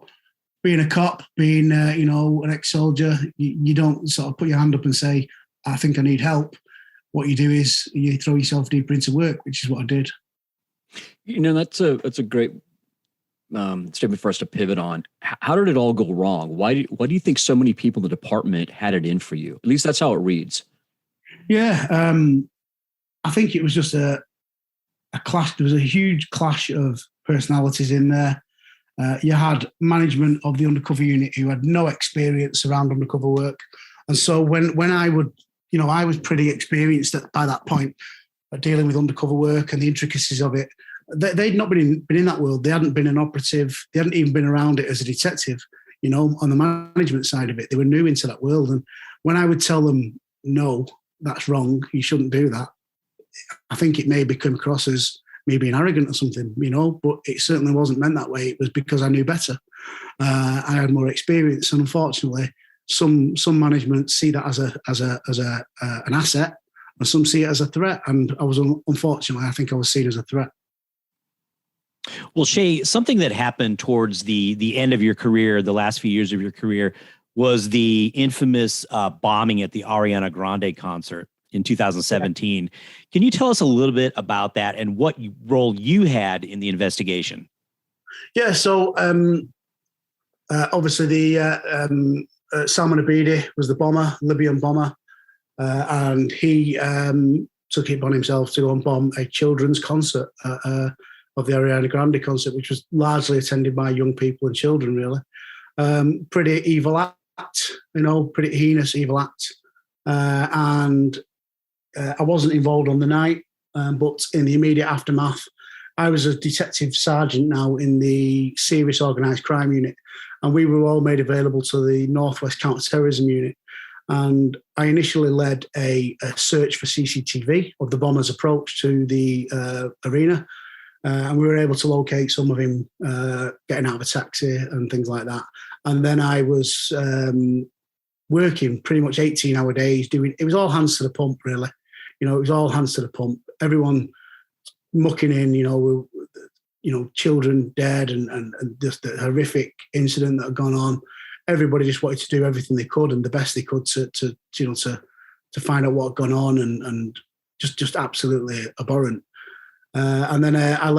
Speaker 4: being a cop, being, an ex-soldier, you don't sort of put your hand up and say, I think I need help. What you do is you throw yourself deeper into work, which is what I did.
Speaker 2: That's a great statement for us to pivot on. How did it all go wrong? Why do you think so many people in the department had it in for you? At least that's how it reads.
Speaker 4: Yeah, I think it was just a clash. There was a huge clash of personalities in there. You had management of the undercover unit who had no experience around undercover work. And so when I would, I was pretty experienced by that point at dealing with undercover work and the intricacies of it. They'd not been in that world. They hadn't been an operative. They hadn't even been around it as a detective, on the management side of it. They were new into that world. And when I would tell them, no, that's wrong, you shouldn't do that, I think it may come across as me being arrogant or something, but it certainly wasn't meant that way. It was because I knew better. I had more experience. And unfortunately, some management see that as an asset, and some see it as a threat. And unfortunately, I think I was seen as a threat.
Speaker 3: Well, Shay, something that happened towards the end of your career, the last few years of your career, was the infamous bombing at the Ariana Grande concert in 2017. Yeah. Can you tell us a little bit about that and what role you had in the investigation?
Speaker 4: Yeah, so obviously the Salman Abedi was the bomber, Libyan bomber, and he took it upon himself to go and bomb a children's concert of the Ariana Grande concert, which was largely attended by young people and children, really. Pretty evil act, pretty heinous evil act. And I wasn't involved on the night, but in the immediate aftermath, I was a detective sergeant now in the serious organised crime unit, and we were all made available to the Northwest Counter-Terrorism Unit. And I initially led a search for CCTV of the bomber's approach to the arena. And we were able to locate some of him getting out of a taxi and things like that. And then I was working pretty much 18-hour days it was all hands to the pump, really. It was all hands to the pump. Everyone mucking in, children dead and just the horrific incident that had gone on. Everybody just wanted to do everything they could and the best they could to find out what had gone on and just absolutely abhorrent. And then I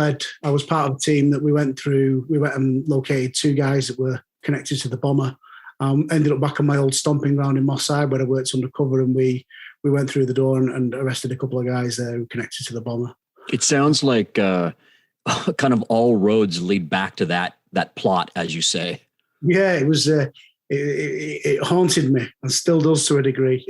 Speaker 4: was part of a team that we went and located two guys that were connected to the bomber. Ended up back on my old stomping ground in Moss Side where I worked undercover, and we went through the door and arrested a couple of guys there who connected to the bomber. It
Speaker 2: sounds like kind of all roads lead back to that plot, as you say.
Speaker 4: Yeah, it was. It haunted me and still does to a degree.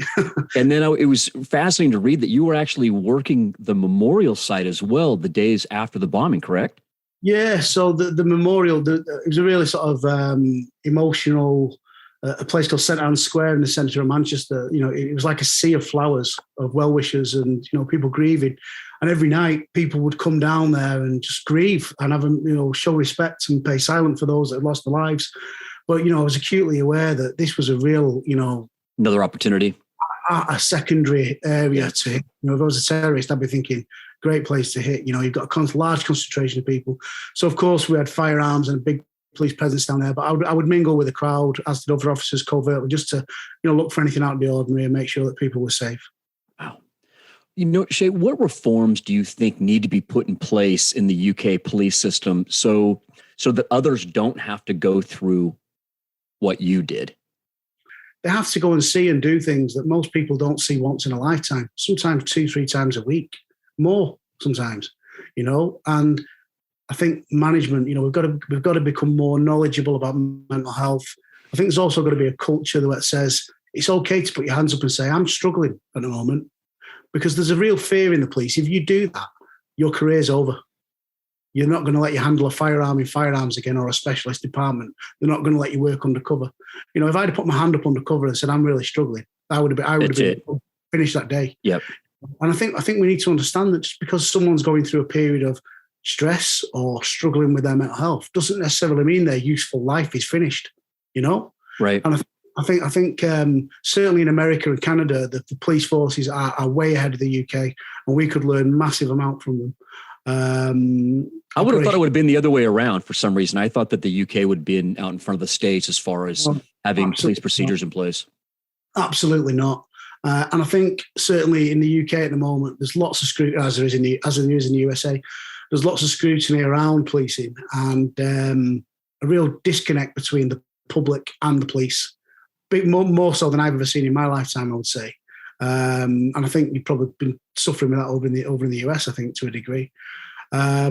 Speaker 2: And then it was fascinating to read that you were actually working the memorial site as well the days after the bombing, correct?
Speaker 4: Yeah, so the memorial, it was a really sort of emotional, a place called St Anne's Square in the centre of Manchester. It was like a sea of flowers, of well-wishers and, people grieving. And every night people would come down there and just grieve and have them, show respect and pay silent for those that had lost their lives. But, I was acutely aware that this was a real,
Speaker 2: another opportunity,
Speaker 4: a secondary area to hit. If I was a terrorist, I'd be thinking, great place to hit. You've got a large concentration of people. So, of course, we had firearms and a big police presence down there. But I would mingle with the crowd, as did other officers covertly, just to, look for anything out of the ordinary and make sure that people were safe.
Speaker 2: Wow. Shay, what reforms do you think need to be put in place in the UK police system so that others don't have to go through what you did?
Speaker 4: They have to go and see and do things that most people don't see once in a lifetime, sometimes 2-3 times a week, more sometimes, and I think management, we've got to become more knowledgeable about mental health I think there's also got to be a culture that says it's okay to put your hands up and say, I'm struggling at the moment, because there's a real fear in the police. If you do that, your career's over. You're not going to let you handle a firearm in firearms again, or a specialist department. They're not going to let you work undercover. You know, if I'd have put my hand up undercover and said, I'm really struggling, I would have been finished that day.
Speaker 2: Yep.
Speaker 4: And I think we need to understand that just because someone's going through a period of stress or struggling with their mental health doesn't necessarily mean their useful life is finished, you know?
Speaker 2: Right.
Speaker 4: And I think certainly in America and Canada, the police forces are way ahead of the UK, and we could learn massive amount from them.
Speaker 2: I would have thought it would have been the other way around for some reason. I thought that the UK would be out in front of the States as far as having police procedures in place.
Speaker 4: Absolutely not. And I think certainly in the UK at the moment, there's lots of scrutiny, as there is in the USA. There's lots of scrutiny around policing, and a real disconnect between the public and the police, more so than I've ever seen in my lifetime, I would say. And I think you've probably been suffering with that over in the US, I think, to a degree. I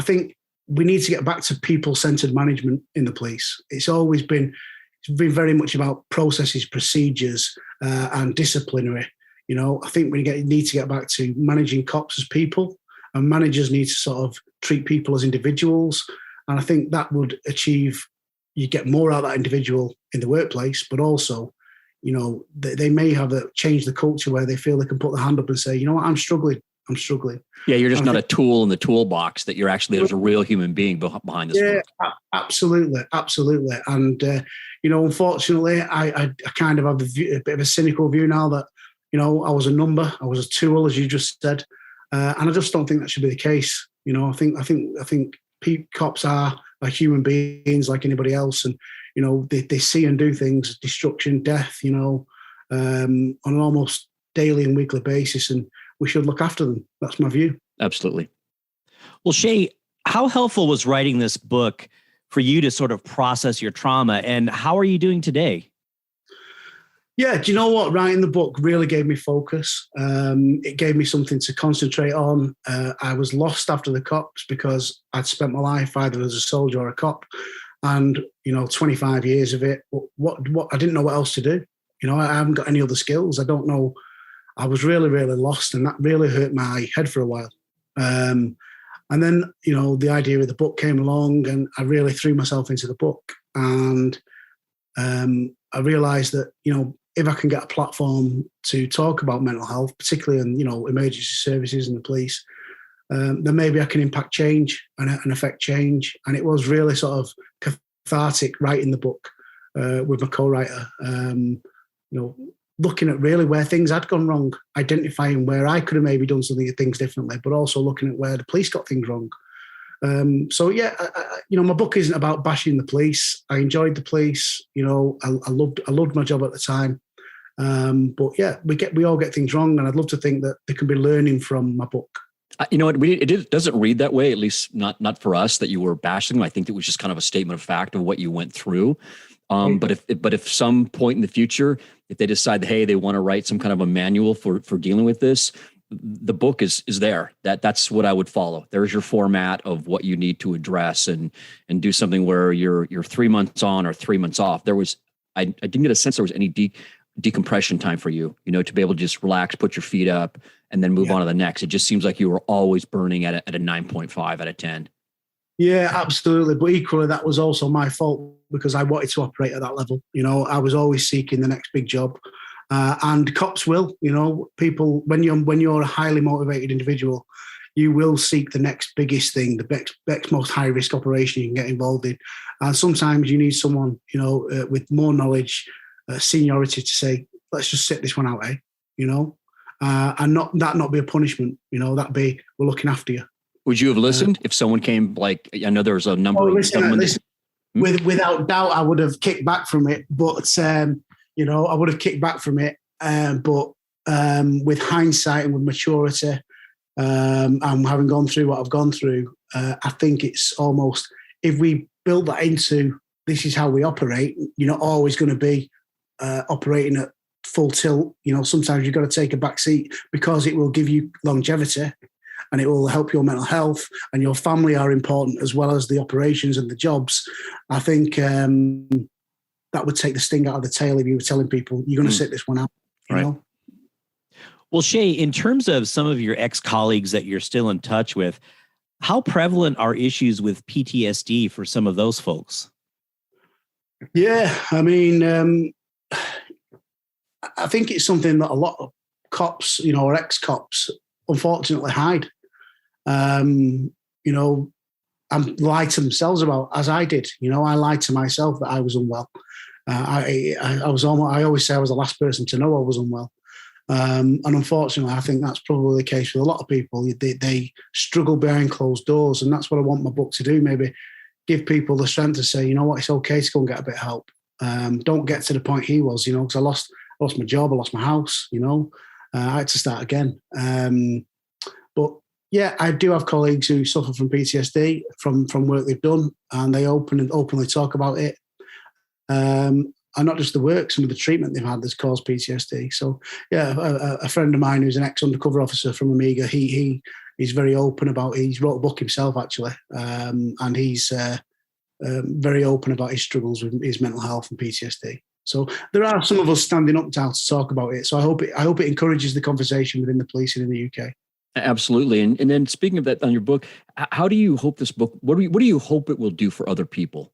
Speaker 4: think we need to get back to people-centered management in the police. It's been very much about processes, procedures, and disciplinary. You know, I think we need to get back to managing cops as people, and managers need to sort of treat people as individuals. And I think that would achieve, you get more out of that individual in the workplace, but also, you know, they may have change the culture where they feel they can put their hand up and say, you know what, I'm struggling.
Speaker 2: Yeah, you're just not a tool in the toolbox, that you're actually, there's a real human being behind this.
Speaker 4: Yeah, absolutely. And, you know, unfortunately, I kind of have a bit of a cynical view now that, you know, I was a number, I was a tool, as you just said. And I just don't think that should be the case. You know, I think cops are human beings like anybody else. And, you know, they see and do things, destruction, death, you know, on an almost daily and weekly basis. And we should look after them. That's my view.
Speaker 2: Absolutely.
Speaker 3: Well, Shay, how helpful was writing this book for you to sort of process your trauma, and how are you doing today?
Speaker 4: Yeah, do you know what? Writing the book really gave me focus. It gave me something to concentrate on. I was lost after the cops because I'd spent my life either as a soldier or a cop, and, you know, 25 years of it. What I didn't know what else to do. You know, I haven't got any other skills. I don't know. I was really, really lost, and that really hurt my head for a while. And then, you know, the idea of the book came along, and I really threw myself into the book. And I realized that, you know, if I can get a platform to talk about mental health, particularly in, you know, emergency services and the police, then maybe I can impact change and affect change. And it was really sort of cathartic writing the book with my co-writer, you know, looking at really where things had gone wrong, identifying where I could have maybe done things differently, but also looking at where the police got things wrong. You know, my book isn't about bashing the police. I enjoyed the police. You know, I loved my job at the time. But yeah, we all get things wrong, and I'd love to think that they can be learning from my book.
Speaker 2: You know what? It doesn't read that way, at least not for us, that you were bashing them. I think it was just kind of a statement of fact of what you went through. But if some point in the future, if they decide that, hey, they want to write some kind of a manual for dealing with this, the book is there. That's what I would follow. There's your format of what you need to address, and do something where you're 3 months on or 3 months off. I didn't get a sense there was any decompression time for you, you know, to be able to just relax, put your feet up, and then move on to the next. It just seems like you were always burning at a 9.5 out of 10.
Speaker 4: Yeah, absolutely. But equally, that was also my fault because I wanted to operate at that level. You know, I was always seeking the next big job. And cops will, you know, people, when you're a highly motivated individual, you will seek the next biggest thing, the next most high risk operation you can get involved in. And sometimes you need someone, you know, with more knowledge, seniority to say, let's just sit this one out, you know, and not be a punishment, you know, that be, we're looking after you.
Speaker 2: Would you have listened if someone came, like, I know there was a number of
Speaker 4: without doubt, I would have kicked back from it, but, you know, I would have kicked back from it. But with hindsight and with maturity, and having gone through what I've gone through, I think it's almost, if we build that into, this is how we operate, you're not always going to be operating at full tilt. You know, sometimes you've got to take a back seat because it will give you longevity. and it will help your mental health, and your family are important as well as the operations and the jobs, I think that would take the sting out of the tail if you were telling people, you're going to sit this one out, you know?
Speaker 3: Well, Shay, in terms of some of your ex-colleagues that you're still in touch with, how prevalent are issues with PTSD for some of those folks?
Speaker 4: Yeah, I mean, I think it's something that a lot of cops, you know, or ex-cops, unfortunately hide, you know, and lie to themselves about, as I did. You know, I lied to myself that I was unwell. I always say I was the last person to know I was unwell. And unfortunately, I think that's probably the case with a lot of people. They struggle behind closed doors, and that's what I want my book to do. Maybe give people the strength to say, you know what, it's okay to go and get a bit of help. Don't get to the point he was, you know, because I lost my job, I lost my house, you know, I had to start again. But yeah, I do have colleagues who suffer from PTSD from work they've done, and they openly talk about it. And not just the work, some of the treatment they've had that's caused PTSD. So yeah, a friend of mine who's an ex-undercover officer from Amiga, he's very open about it. He's wrote a book himself, actually, and he's very open about his struggles with his mental health and PTSD. So there are some of us standing up now to talk about it. So I hope it encourages the conversation within the policing in the UK.
Speaker 2: Absolutely. And then speaking of that, on your book, how do you hope this book, what do you hope it will do for other people?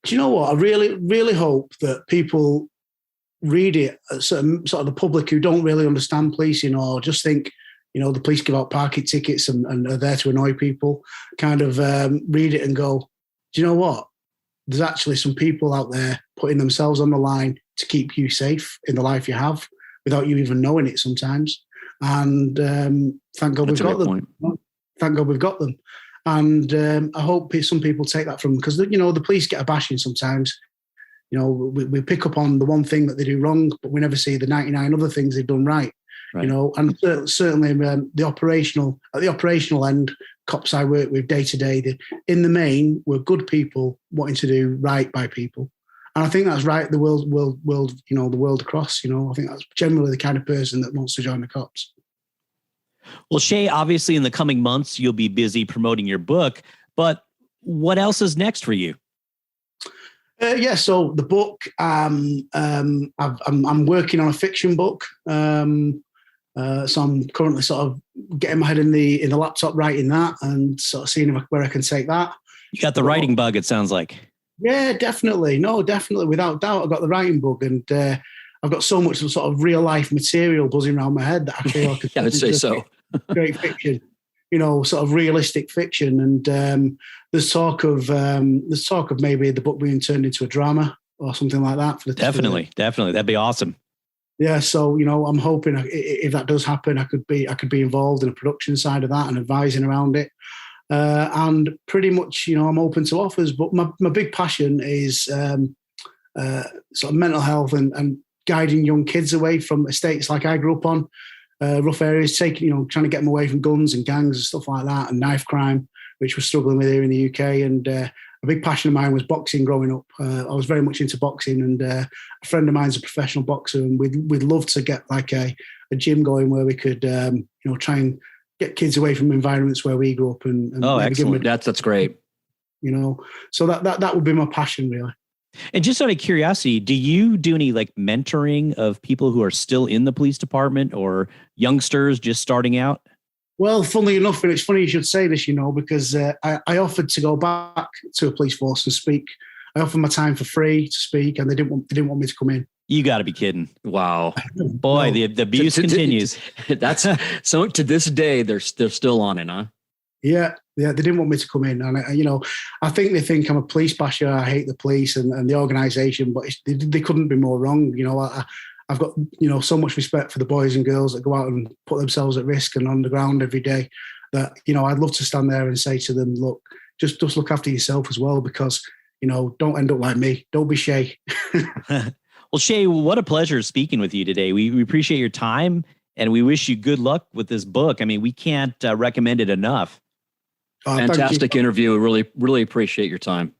Speaker 4: Do you know what? I really, really hope that people read it, sort of the public who don't really understand policing or just think, you know, the police give out parking tickets and are there to annoy people, kind of read it and go, do you know what? There's actually some people out there putting themselves on the line to keep you safe in the life you have without you even knowing it sometimes. And thank God we've got them. Thank God we've got them. And I hope some people take that from them, because, you know, the police get a bashing sometimes. You know, we pick up on the one thing that they do wrong, but we never see the 99 other things they've done right. You know, and certainly at the operational end, cops I work with day to day, in the main, we're good people wanting to do right by people. And I think that's right the world, you know, the world across. You know, I think that's generally the kind of person that wants to join the cops.
Speaker 3: Well, Shay, obviously in the coming months, you'll be busy promoting your book, but what else is next for you?
Speaker 4: Yeah, so the book, I'm working on a fiction book. So I'm currently sort of getting my head in the laptop writing that and sort of seeing where I can take that.
Speaker 3: You got the writing bug, it sounds like.
Speaker 4: Yeah, definitely. No, definitely. Without doubt, I've got the writing bug, and I've got so much sort of real life material buzzing around my head that I feel like
Speaker 2: I would say so.
Speaker 4: Great fiction, you know, sort of realistic fiction. And there's talk of maybe the book being turned into a drama or something like that.
Speaker 3: Definitely. That'd be awesome.
Speaker 4: Yeah, so, you know, I'm hoping if that does happen, I could be involved in the production side of that and advising around it. And pretty much, you know, I'm open to offers. But my big passion is sort of mental health and guiding young kids away from estates like I grew up on, rough areas, trying to get them away from guns and gangs and stuff like that, and knife crime, which we're struggling with here in the UK. And a big passion of mine was boxing growing up. I was very much into boxing, and a friend of mine's a professional boxer, and we'd love to get like a gym going where we could, you know, try and get kids away from environments where we grew up. And
Speaker 2: excellent. That's great.
Speaker 4: You know, so that would be my passion, really.
Speaker 3: And just out of curiosity, do you do any like mentoring of people who are still in the police department or youngsters just starting out?
Speaker 4: Well, funnily enough, and it's funny you should say this, you know, because I offered to go back to a police force and speak. I offered my time for free to speak, and they didn't want me to come in.
Speaker 3: You got to be kidding!
Speaker 2: Wow,
Speaker 3: boy, no. the abuse continues.
Speaker 2: That's so. To this day, they're still on it, huh?
Speaker 4: Yeah, they didn't want me to come in, and you know, I think they think I'm a police basher. I hate the police and the organisation, but they couldn't be more wrong. You know, I've got, you know, so much respect for the boys and girls that go out and put themselves at risk and on the ground every day, that, you know, I'd love to stand there and say to them, look, just look after yourself as well, because, you know, don't end up like me. Don't be Shay.
Speaker 3: Well, Shay, what a pleasure speaking with you today. We appreciate your time, and we wish you good luck with this book. I mean, we can't recommend it enough.
Speaker 2: Fantastic interview. Really, really appreciate your time.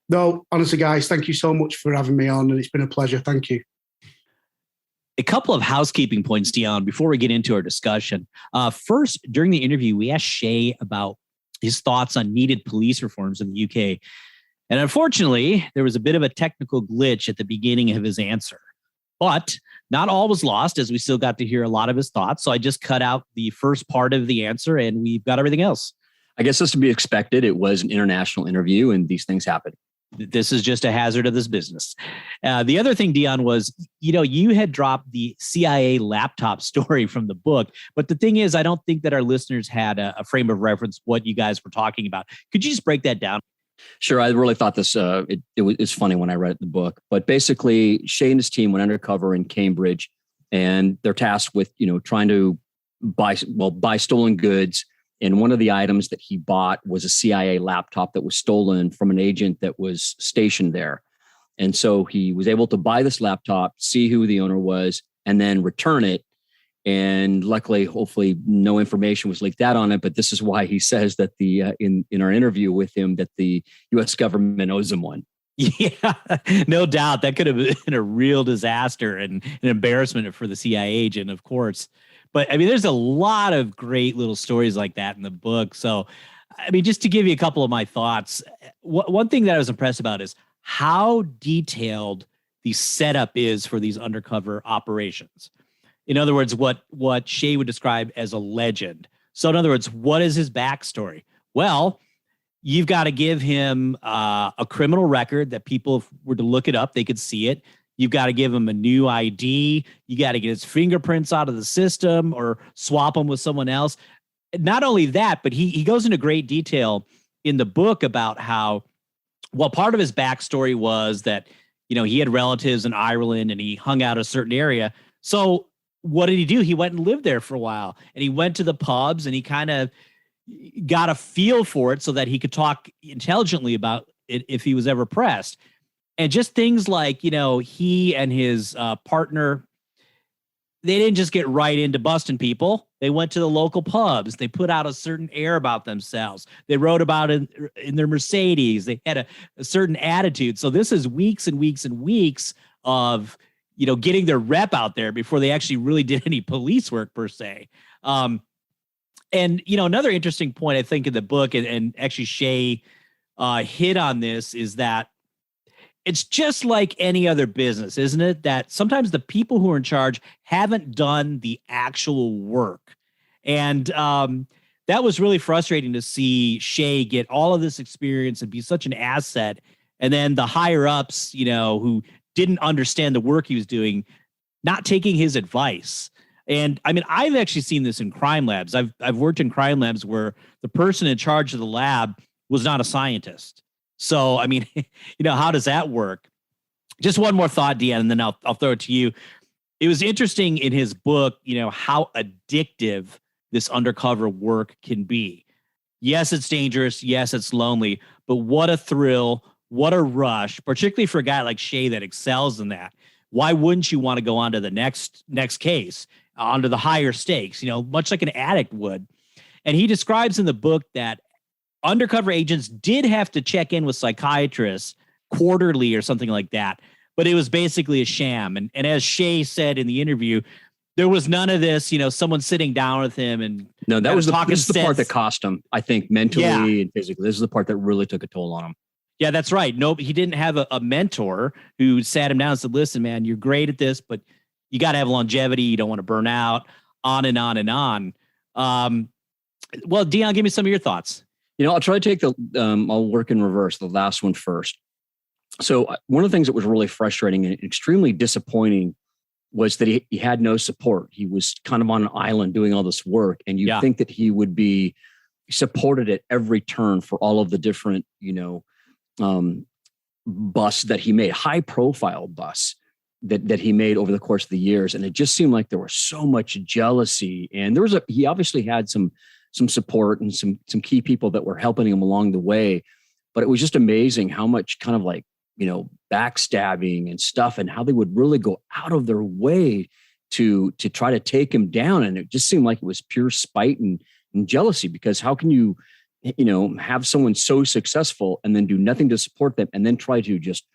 Speaker 4: No, honestly, guys, thank you so much for having me on, and it's been a pleasure. Thank you.
Speaker 3: A couple of housekeeping points, Dion, before we get into our discussion. First, during the interview, we asked Shay about his thoughts on needed police reforms in the UK. And unfortunately, there was a bit of a technical glitch at the beginning of his answer. But not all was lost, as we still got to hear a lot of his thoughts. So I just cut out the first part of the answer, and we've got everything else.
Speaker 2: I guess that's to be expected. It was an international interview, and these things happen.
Speaker 3: This is just a hazard of this business. The other thing, Dion, was, you had dropped the CIA laptop story from the book. But the thing is, I don't think that our listeners had a frame of reference what you guys were talking about. Could you just break that down?
Speaker 2: Sure. I really thought this, it's funny when I read the book. But basically, Shay and his team went undercover in Cambridge, and they're tasked with, trying to buy stolen goods. And one of the items that he bought was a CIA laptop that was stolen from an agent that was stationed there. And so he was able to buy this laptop, see who the owner was, and then return it. And luckily, hopefully, no information was leaked out on it. But this is why he says that in our interview with him that the U.S. government owes him one.
Speaker 3: Yeah, no doubt. That could have been a real disaster and an embarrassment for the CIA agent, of course. But I mean, there's a lot of great little stories like that in the book. So, I mean, just to give you a couple of my thoughts, one thing that I was impressed about is how detailed the setup is for these undercover operations. In other words, what Shay would describe as a legend. So in other words, what is his backstory? Well, you've got to give him a criminal record that people, if were to look it up, they could see it. You've got to give him a new ID. You got to get his fingerprints out of the system or swap them with someone else. Not only that, but he goes into great detail in the book about how, well, part of his backstory was that, he had relatives in Ireland and he hung out a certain area. So what did he do? He went and lived there for a while, and he went to the pubs, and he kind of got a feel for it so that he could talk intelligently about it if he was ever pressed. And just things like, he and his partner, they didn't just get right into busting people. They went to the local pubs. They put out a certain air about themselves. They wrote about it in their Mercedes. They had a certain attitude. So this is weeks and weeks and weeks of, getting their rep out there before they actually really did any police work per se. And, another interesting point, I think, in the book, and actually Shay hit on this, is that it's just like any other business, isn't it? That sometimes the people who are in charge haven't done the actual work. And that was really frustrating to see Shay get all of this experience and be such an asset. And then the higher ups, who didn't understand the work he was doing, not taking his advice. And I mean, I've actually seen this in crime labs. I've worked in crime labs where the person in charge of the lab was not a scientist. So, I mean, how does that work? Just one more thought, Deanne, and then I'll throw it to you. It was interesting in his book, how addictive this undercover work can be. Yes, it's dangerous. Yes, it's lonely. But what a thrill. What a rush, particularly for a guy like Shay that excels in that. Why wouldn't you want to go on to the next case, onto the higher stakes, much like an addict would? And he describes in the book that undercover agents did have to check in with psychiatrists quarterly or something like that, but it was basically a sham. And as Shay said in the interview, there was none of this, someone sitting down with him and
Speaker 2: no, this is the part that cost him, I think, mentally and physically. This is the part that really took a toll on him.
Speaker 3: Yeah, that's right. No, he didn't have a mentor who sat him down and said, listen, man, you're great at this, but you got to have longevity. You don't want to burn out, on and on and on. Well, Dion, give me some of your thoughts.
Speaker 2: I'll try to take I'll work in reverse, the last one first. So one of the things that was really frustrating and extremely disappointing was that he had no support. He was kind of on an island doing all this work, and you'd think that he would be supported at every turn for all of the different, busts that he made, high profile busts that he made over the course of the years. And it just seemed like there was so much jealousy, and he obviously had some support and some key people that were helping him along the way. But it was just amazing how much kind of like, backstabbing and stuff, and how they would really go out of their way to try to take him down. And it just seemed like it was pure spite and jealousy, because how can you, have someone so successful and then do nothing to support them and then try to just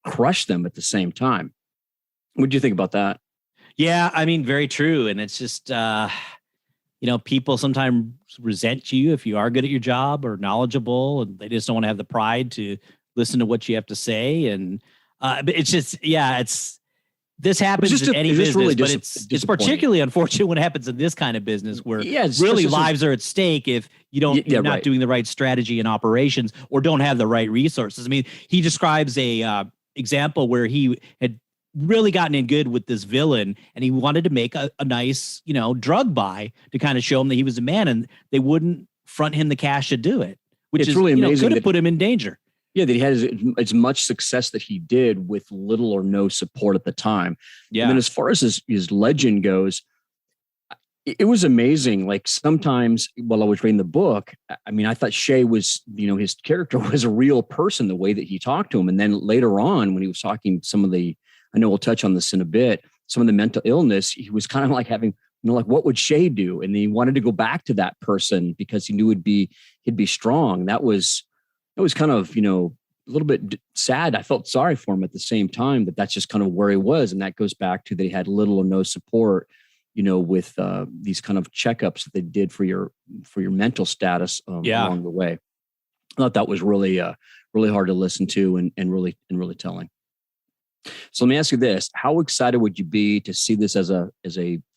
Speaker 2: crush them at the same time? What do you think about that?
Speaker 3: Yeah, I mean, very true. And it's just, people sometimes resent you if you are good at your job or knowledgeable, and they just don't want to have the pride to listen to what you have to say. And but it's just, this happens in any business,
Speaker 2: really
Speaker 3: but it's particularly unfortunate when it happens in this kind of business where really lives are at stake if you're not doing the right strategy and operations or don't have the right resources. I mean, he describes a example where he had really gotten in good with this villain and he wanted to make a nice, drug buy to kind of show him that he was a man, and they wouldn't front him the cash to do it, which is really amazing. Could have put him in danger.
Speaker 2: Yeah, that he had as much success that he did with little or no support at the time. Yeah. And then as far as his legend goes, it was amazing. Like sometimes while I was reading the book, I mean, I thought Shay was, his character was a real person, the way that he talked to him. And then later on, when he was talking I know we'll touch on this in a bit, some of the mental illness, he was kind of like having, like, what would Shay do? And he wanted to go back to that person because he knew he'd be strong. That was kind of, a little bit sad. I felt sorry for him at the same time, that's just kind of where he was. And that goes back to that he had little or no support, with these kind of checkups that they did for your mental status along the way. I thought that was really, really hard to listen to and really telling. So let me ask you this: how excited would you be to see this as a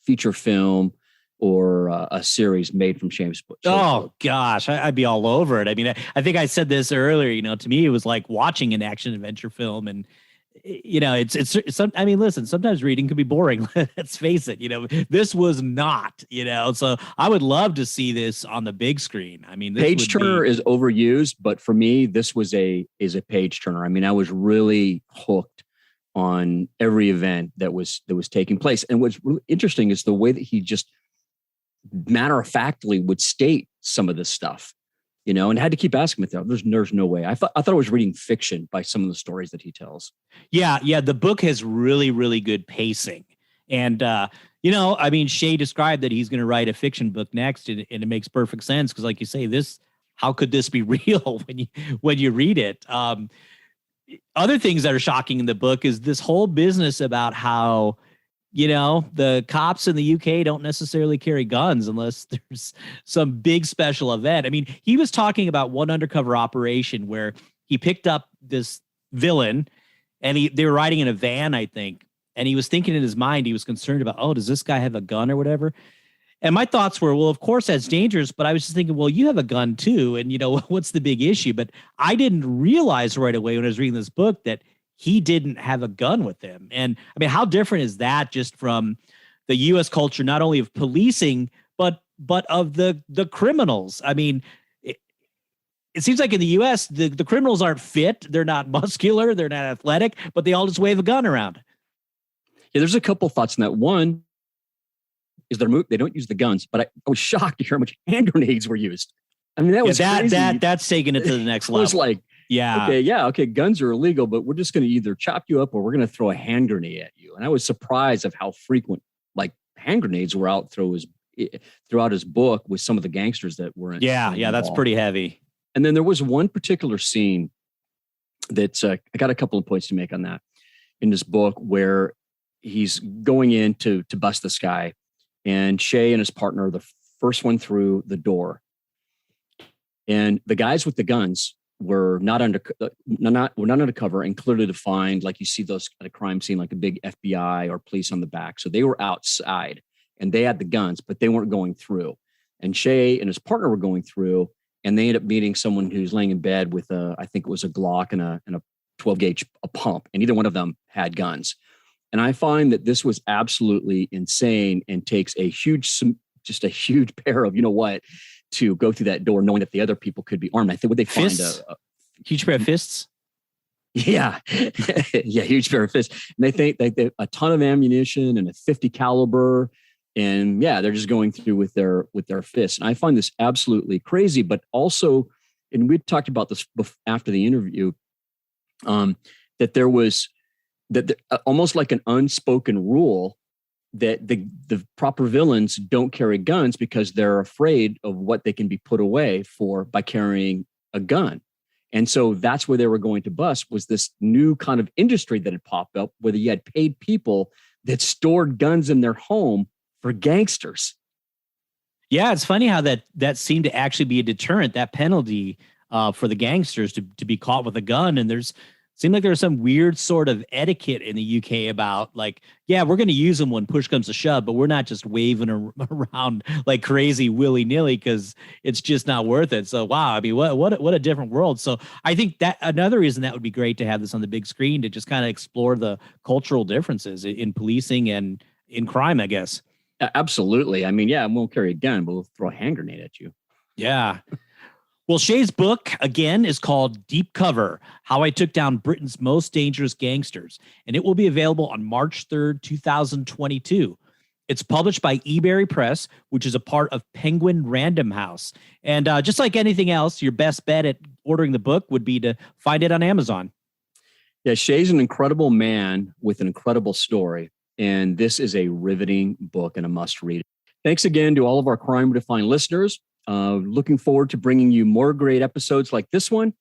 Speaker 2: feature film or a series made from Shay's book?
Speaker 3: Oh gosh, I'd be all over it. I mean, I think I said this earlier. To me, it was like watching an action adventure film, and it's. I mean, listen, sometimes reading can be boring. Let's face it. This was not. So I would love to see this on the big screen. I mean,
Speaker 2: page turner is overused, but for me, this was a page turner. I mean, I was really hooked on every event that was taking place. And what's really interesting is the way that he just matter-of-factly would state some of this stuff, and had to keep asking myself, there's no way. I thought I was reading fiction by some of the stories that he tells.
Speaker 3: Yeah. The book has really, really good pacing. And, I mean, Shay described that he's going to write a fiction book next, and it makes perfect sense. Cause like you say, how could this be real when you read it? Other things that are shocking in the book is this whole business about how, the cops in the UK don't necessarily carry guns unless there's some big special event. I mean, he was talking about one undercover operation where he picked up this villain and they were riding in a van, I think. And he was thinking in his mind, he was concerned about, does this guy have a gun or whatever? And my thoughts were, well, of course that's dangerous, but I was just thinking, well, you have a gun too. And what's the big issue? But I didn't realize right away when I was reading this book that he didn't have a gun with him. And I mean, how different is that just from the US culture, not only of policing, but of the criminals? I mean, it seems like in the US, the criminals aren't fit. They're not muscular. They're not athletic, but they all just wave a gun around.
Speaker 2: Yeah, there's a couple thoughts on that. One is they don't use the guns, but I was shocked to hear how much hand grenades were used. I mean, that was crazy.
Speaker 3: That's taking it to the next level.
Speaker 2: It was like, okay, guns are illegal, but we're just going to either chop you up or we're going to throw a hand grenade at you. And I was surprised of how frequent like hand grenades were out throughout his book with some of the gangsters that were in.
Speaker 3: Yeah, that's pretty heavy.
Speaker 2: And then there was one particular scene that I got a couple of points to make on that in this book where he's going in to bust this guy, and Shay and his partner are the first one through the door. And the guys with the guns were not undercover and clearly defined, like you see those at a crime scene, like a big FBI or police on the back. So they were outside and they had the guns, but they weren't going through. And Shay and his partner were going through, and they ended up meeting someone who's laying in bed with I think it was a Glock and a 12 gauge pump, and either one of them had guns. And I find that this was absolutely insane and takes a huge pair of, to go through that door, knowing that the other people could be armed. I think, would they find a
Speaker 3: huge pair of fists?
Speaker 2: Yeah. Yeah. Huge pair of fists. And they think they a ton of ammunition and a 50 caliber. And yeah, they're just going through with their fists. And I find this absolutely crazy, but also, and we talked about this after the interview, that there was almost like an unspoken rule that the proper villains don't carry guns because they're afraid of what they can be put away for by carrying a gun. And so that's where they were going to bust, was this new kind of industry that had popped up where you had paid people that stored guns in their home for gangsters.
Speaker 3: Yeah, it's funny how that seemed to actually be a deterrent, that penalty for the gangsters to be caught with a gun. And seemed like there's some weird sort of etiquette in the UK about like, yeah, we're going to use them when push comes to shove, but we're not just waving around like crazy willy nilly because it's just not worth it. So, wow, I mean, what a different world. So I think that another reason that would be great to have this on the big screen to just kind of explore the cultural differences in policing and in crime, I guess.
Speaker 2: Absolutely. I mean, yeah, I won't carry a gun, but we'll throw a hand grenade at you.
Speaker 3: Yeah. Well, Shay's book, again, is called Deep Cover, How I Took Down Britain's Most Dangerous Gangsters, and it will be available on March 3rd, 2022. It's published by eBerry Press, which is a part of Penguin Random House. And just like anything else, your best bet at ordering the book would be to find it on Amazon.
Speaker 2: Yeah, Shay's an incredible man with an incredible story, and this is a riveting book and a must-read. Thanks again to all of our Crime Redefined listeners. Looking forward to bringing you more great episodes like this one.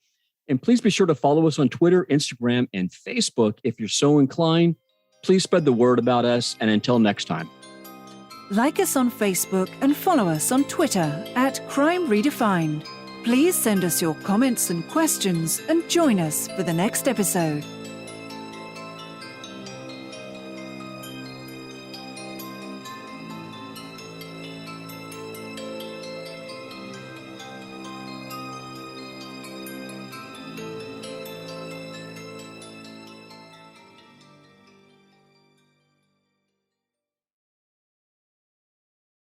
Speaker 2: And please be sure to follow us on Twitter, Instagram, and Facebook if you're so inclined. Please spread the word about us. And until next time.
Speaker 1: Like us on Facebook and follow us on Twitter at Crime Redefined. Please send us your comments and questions and join us for the next episode.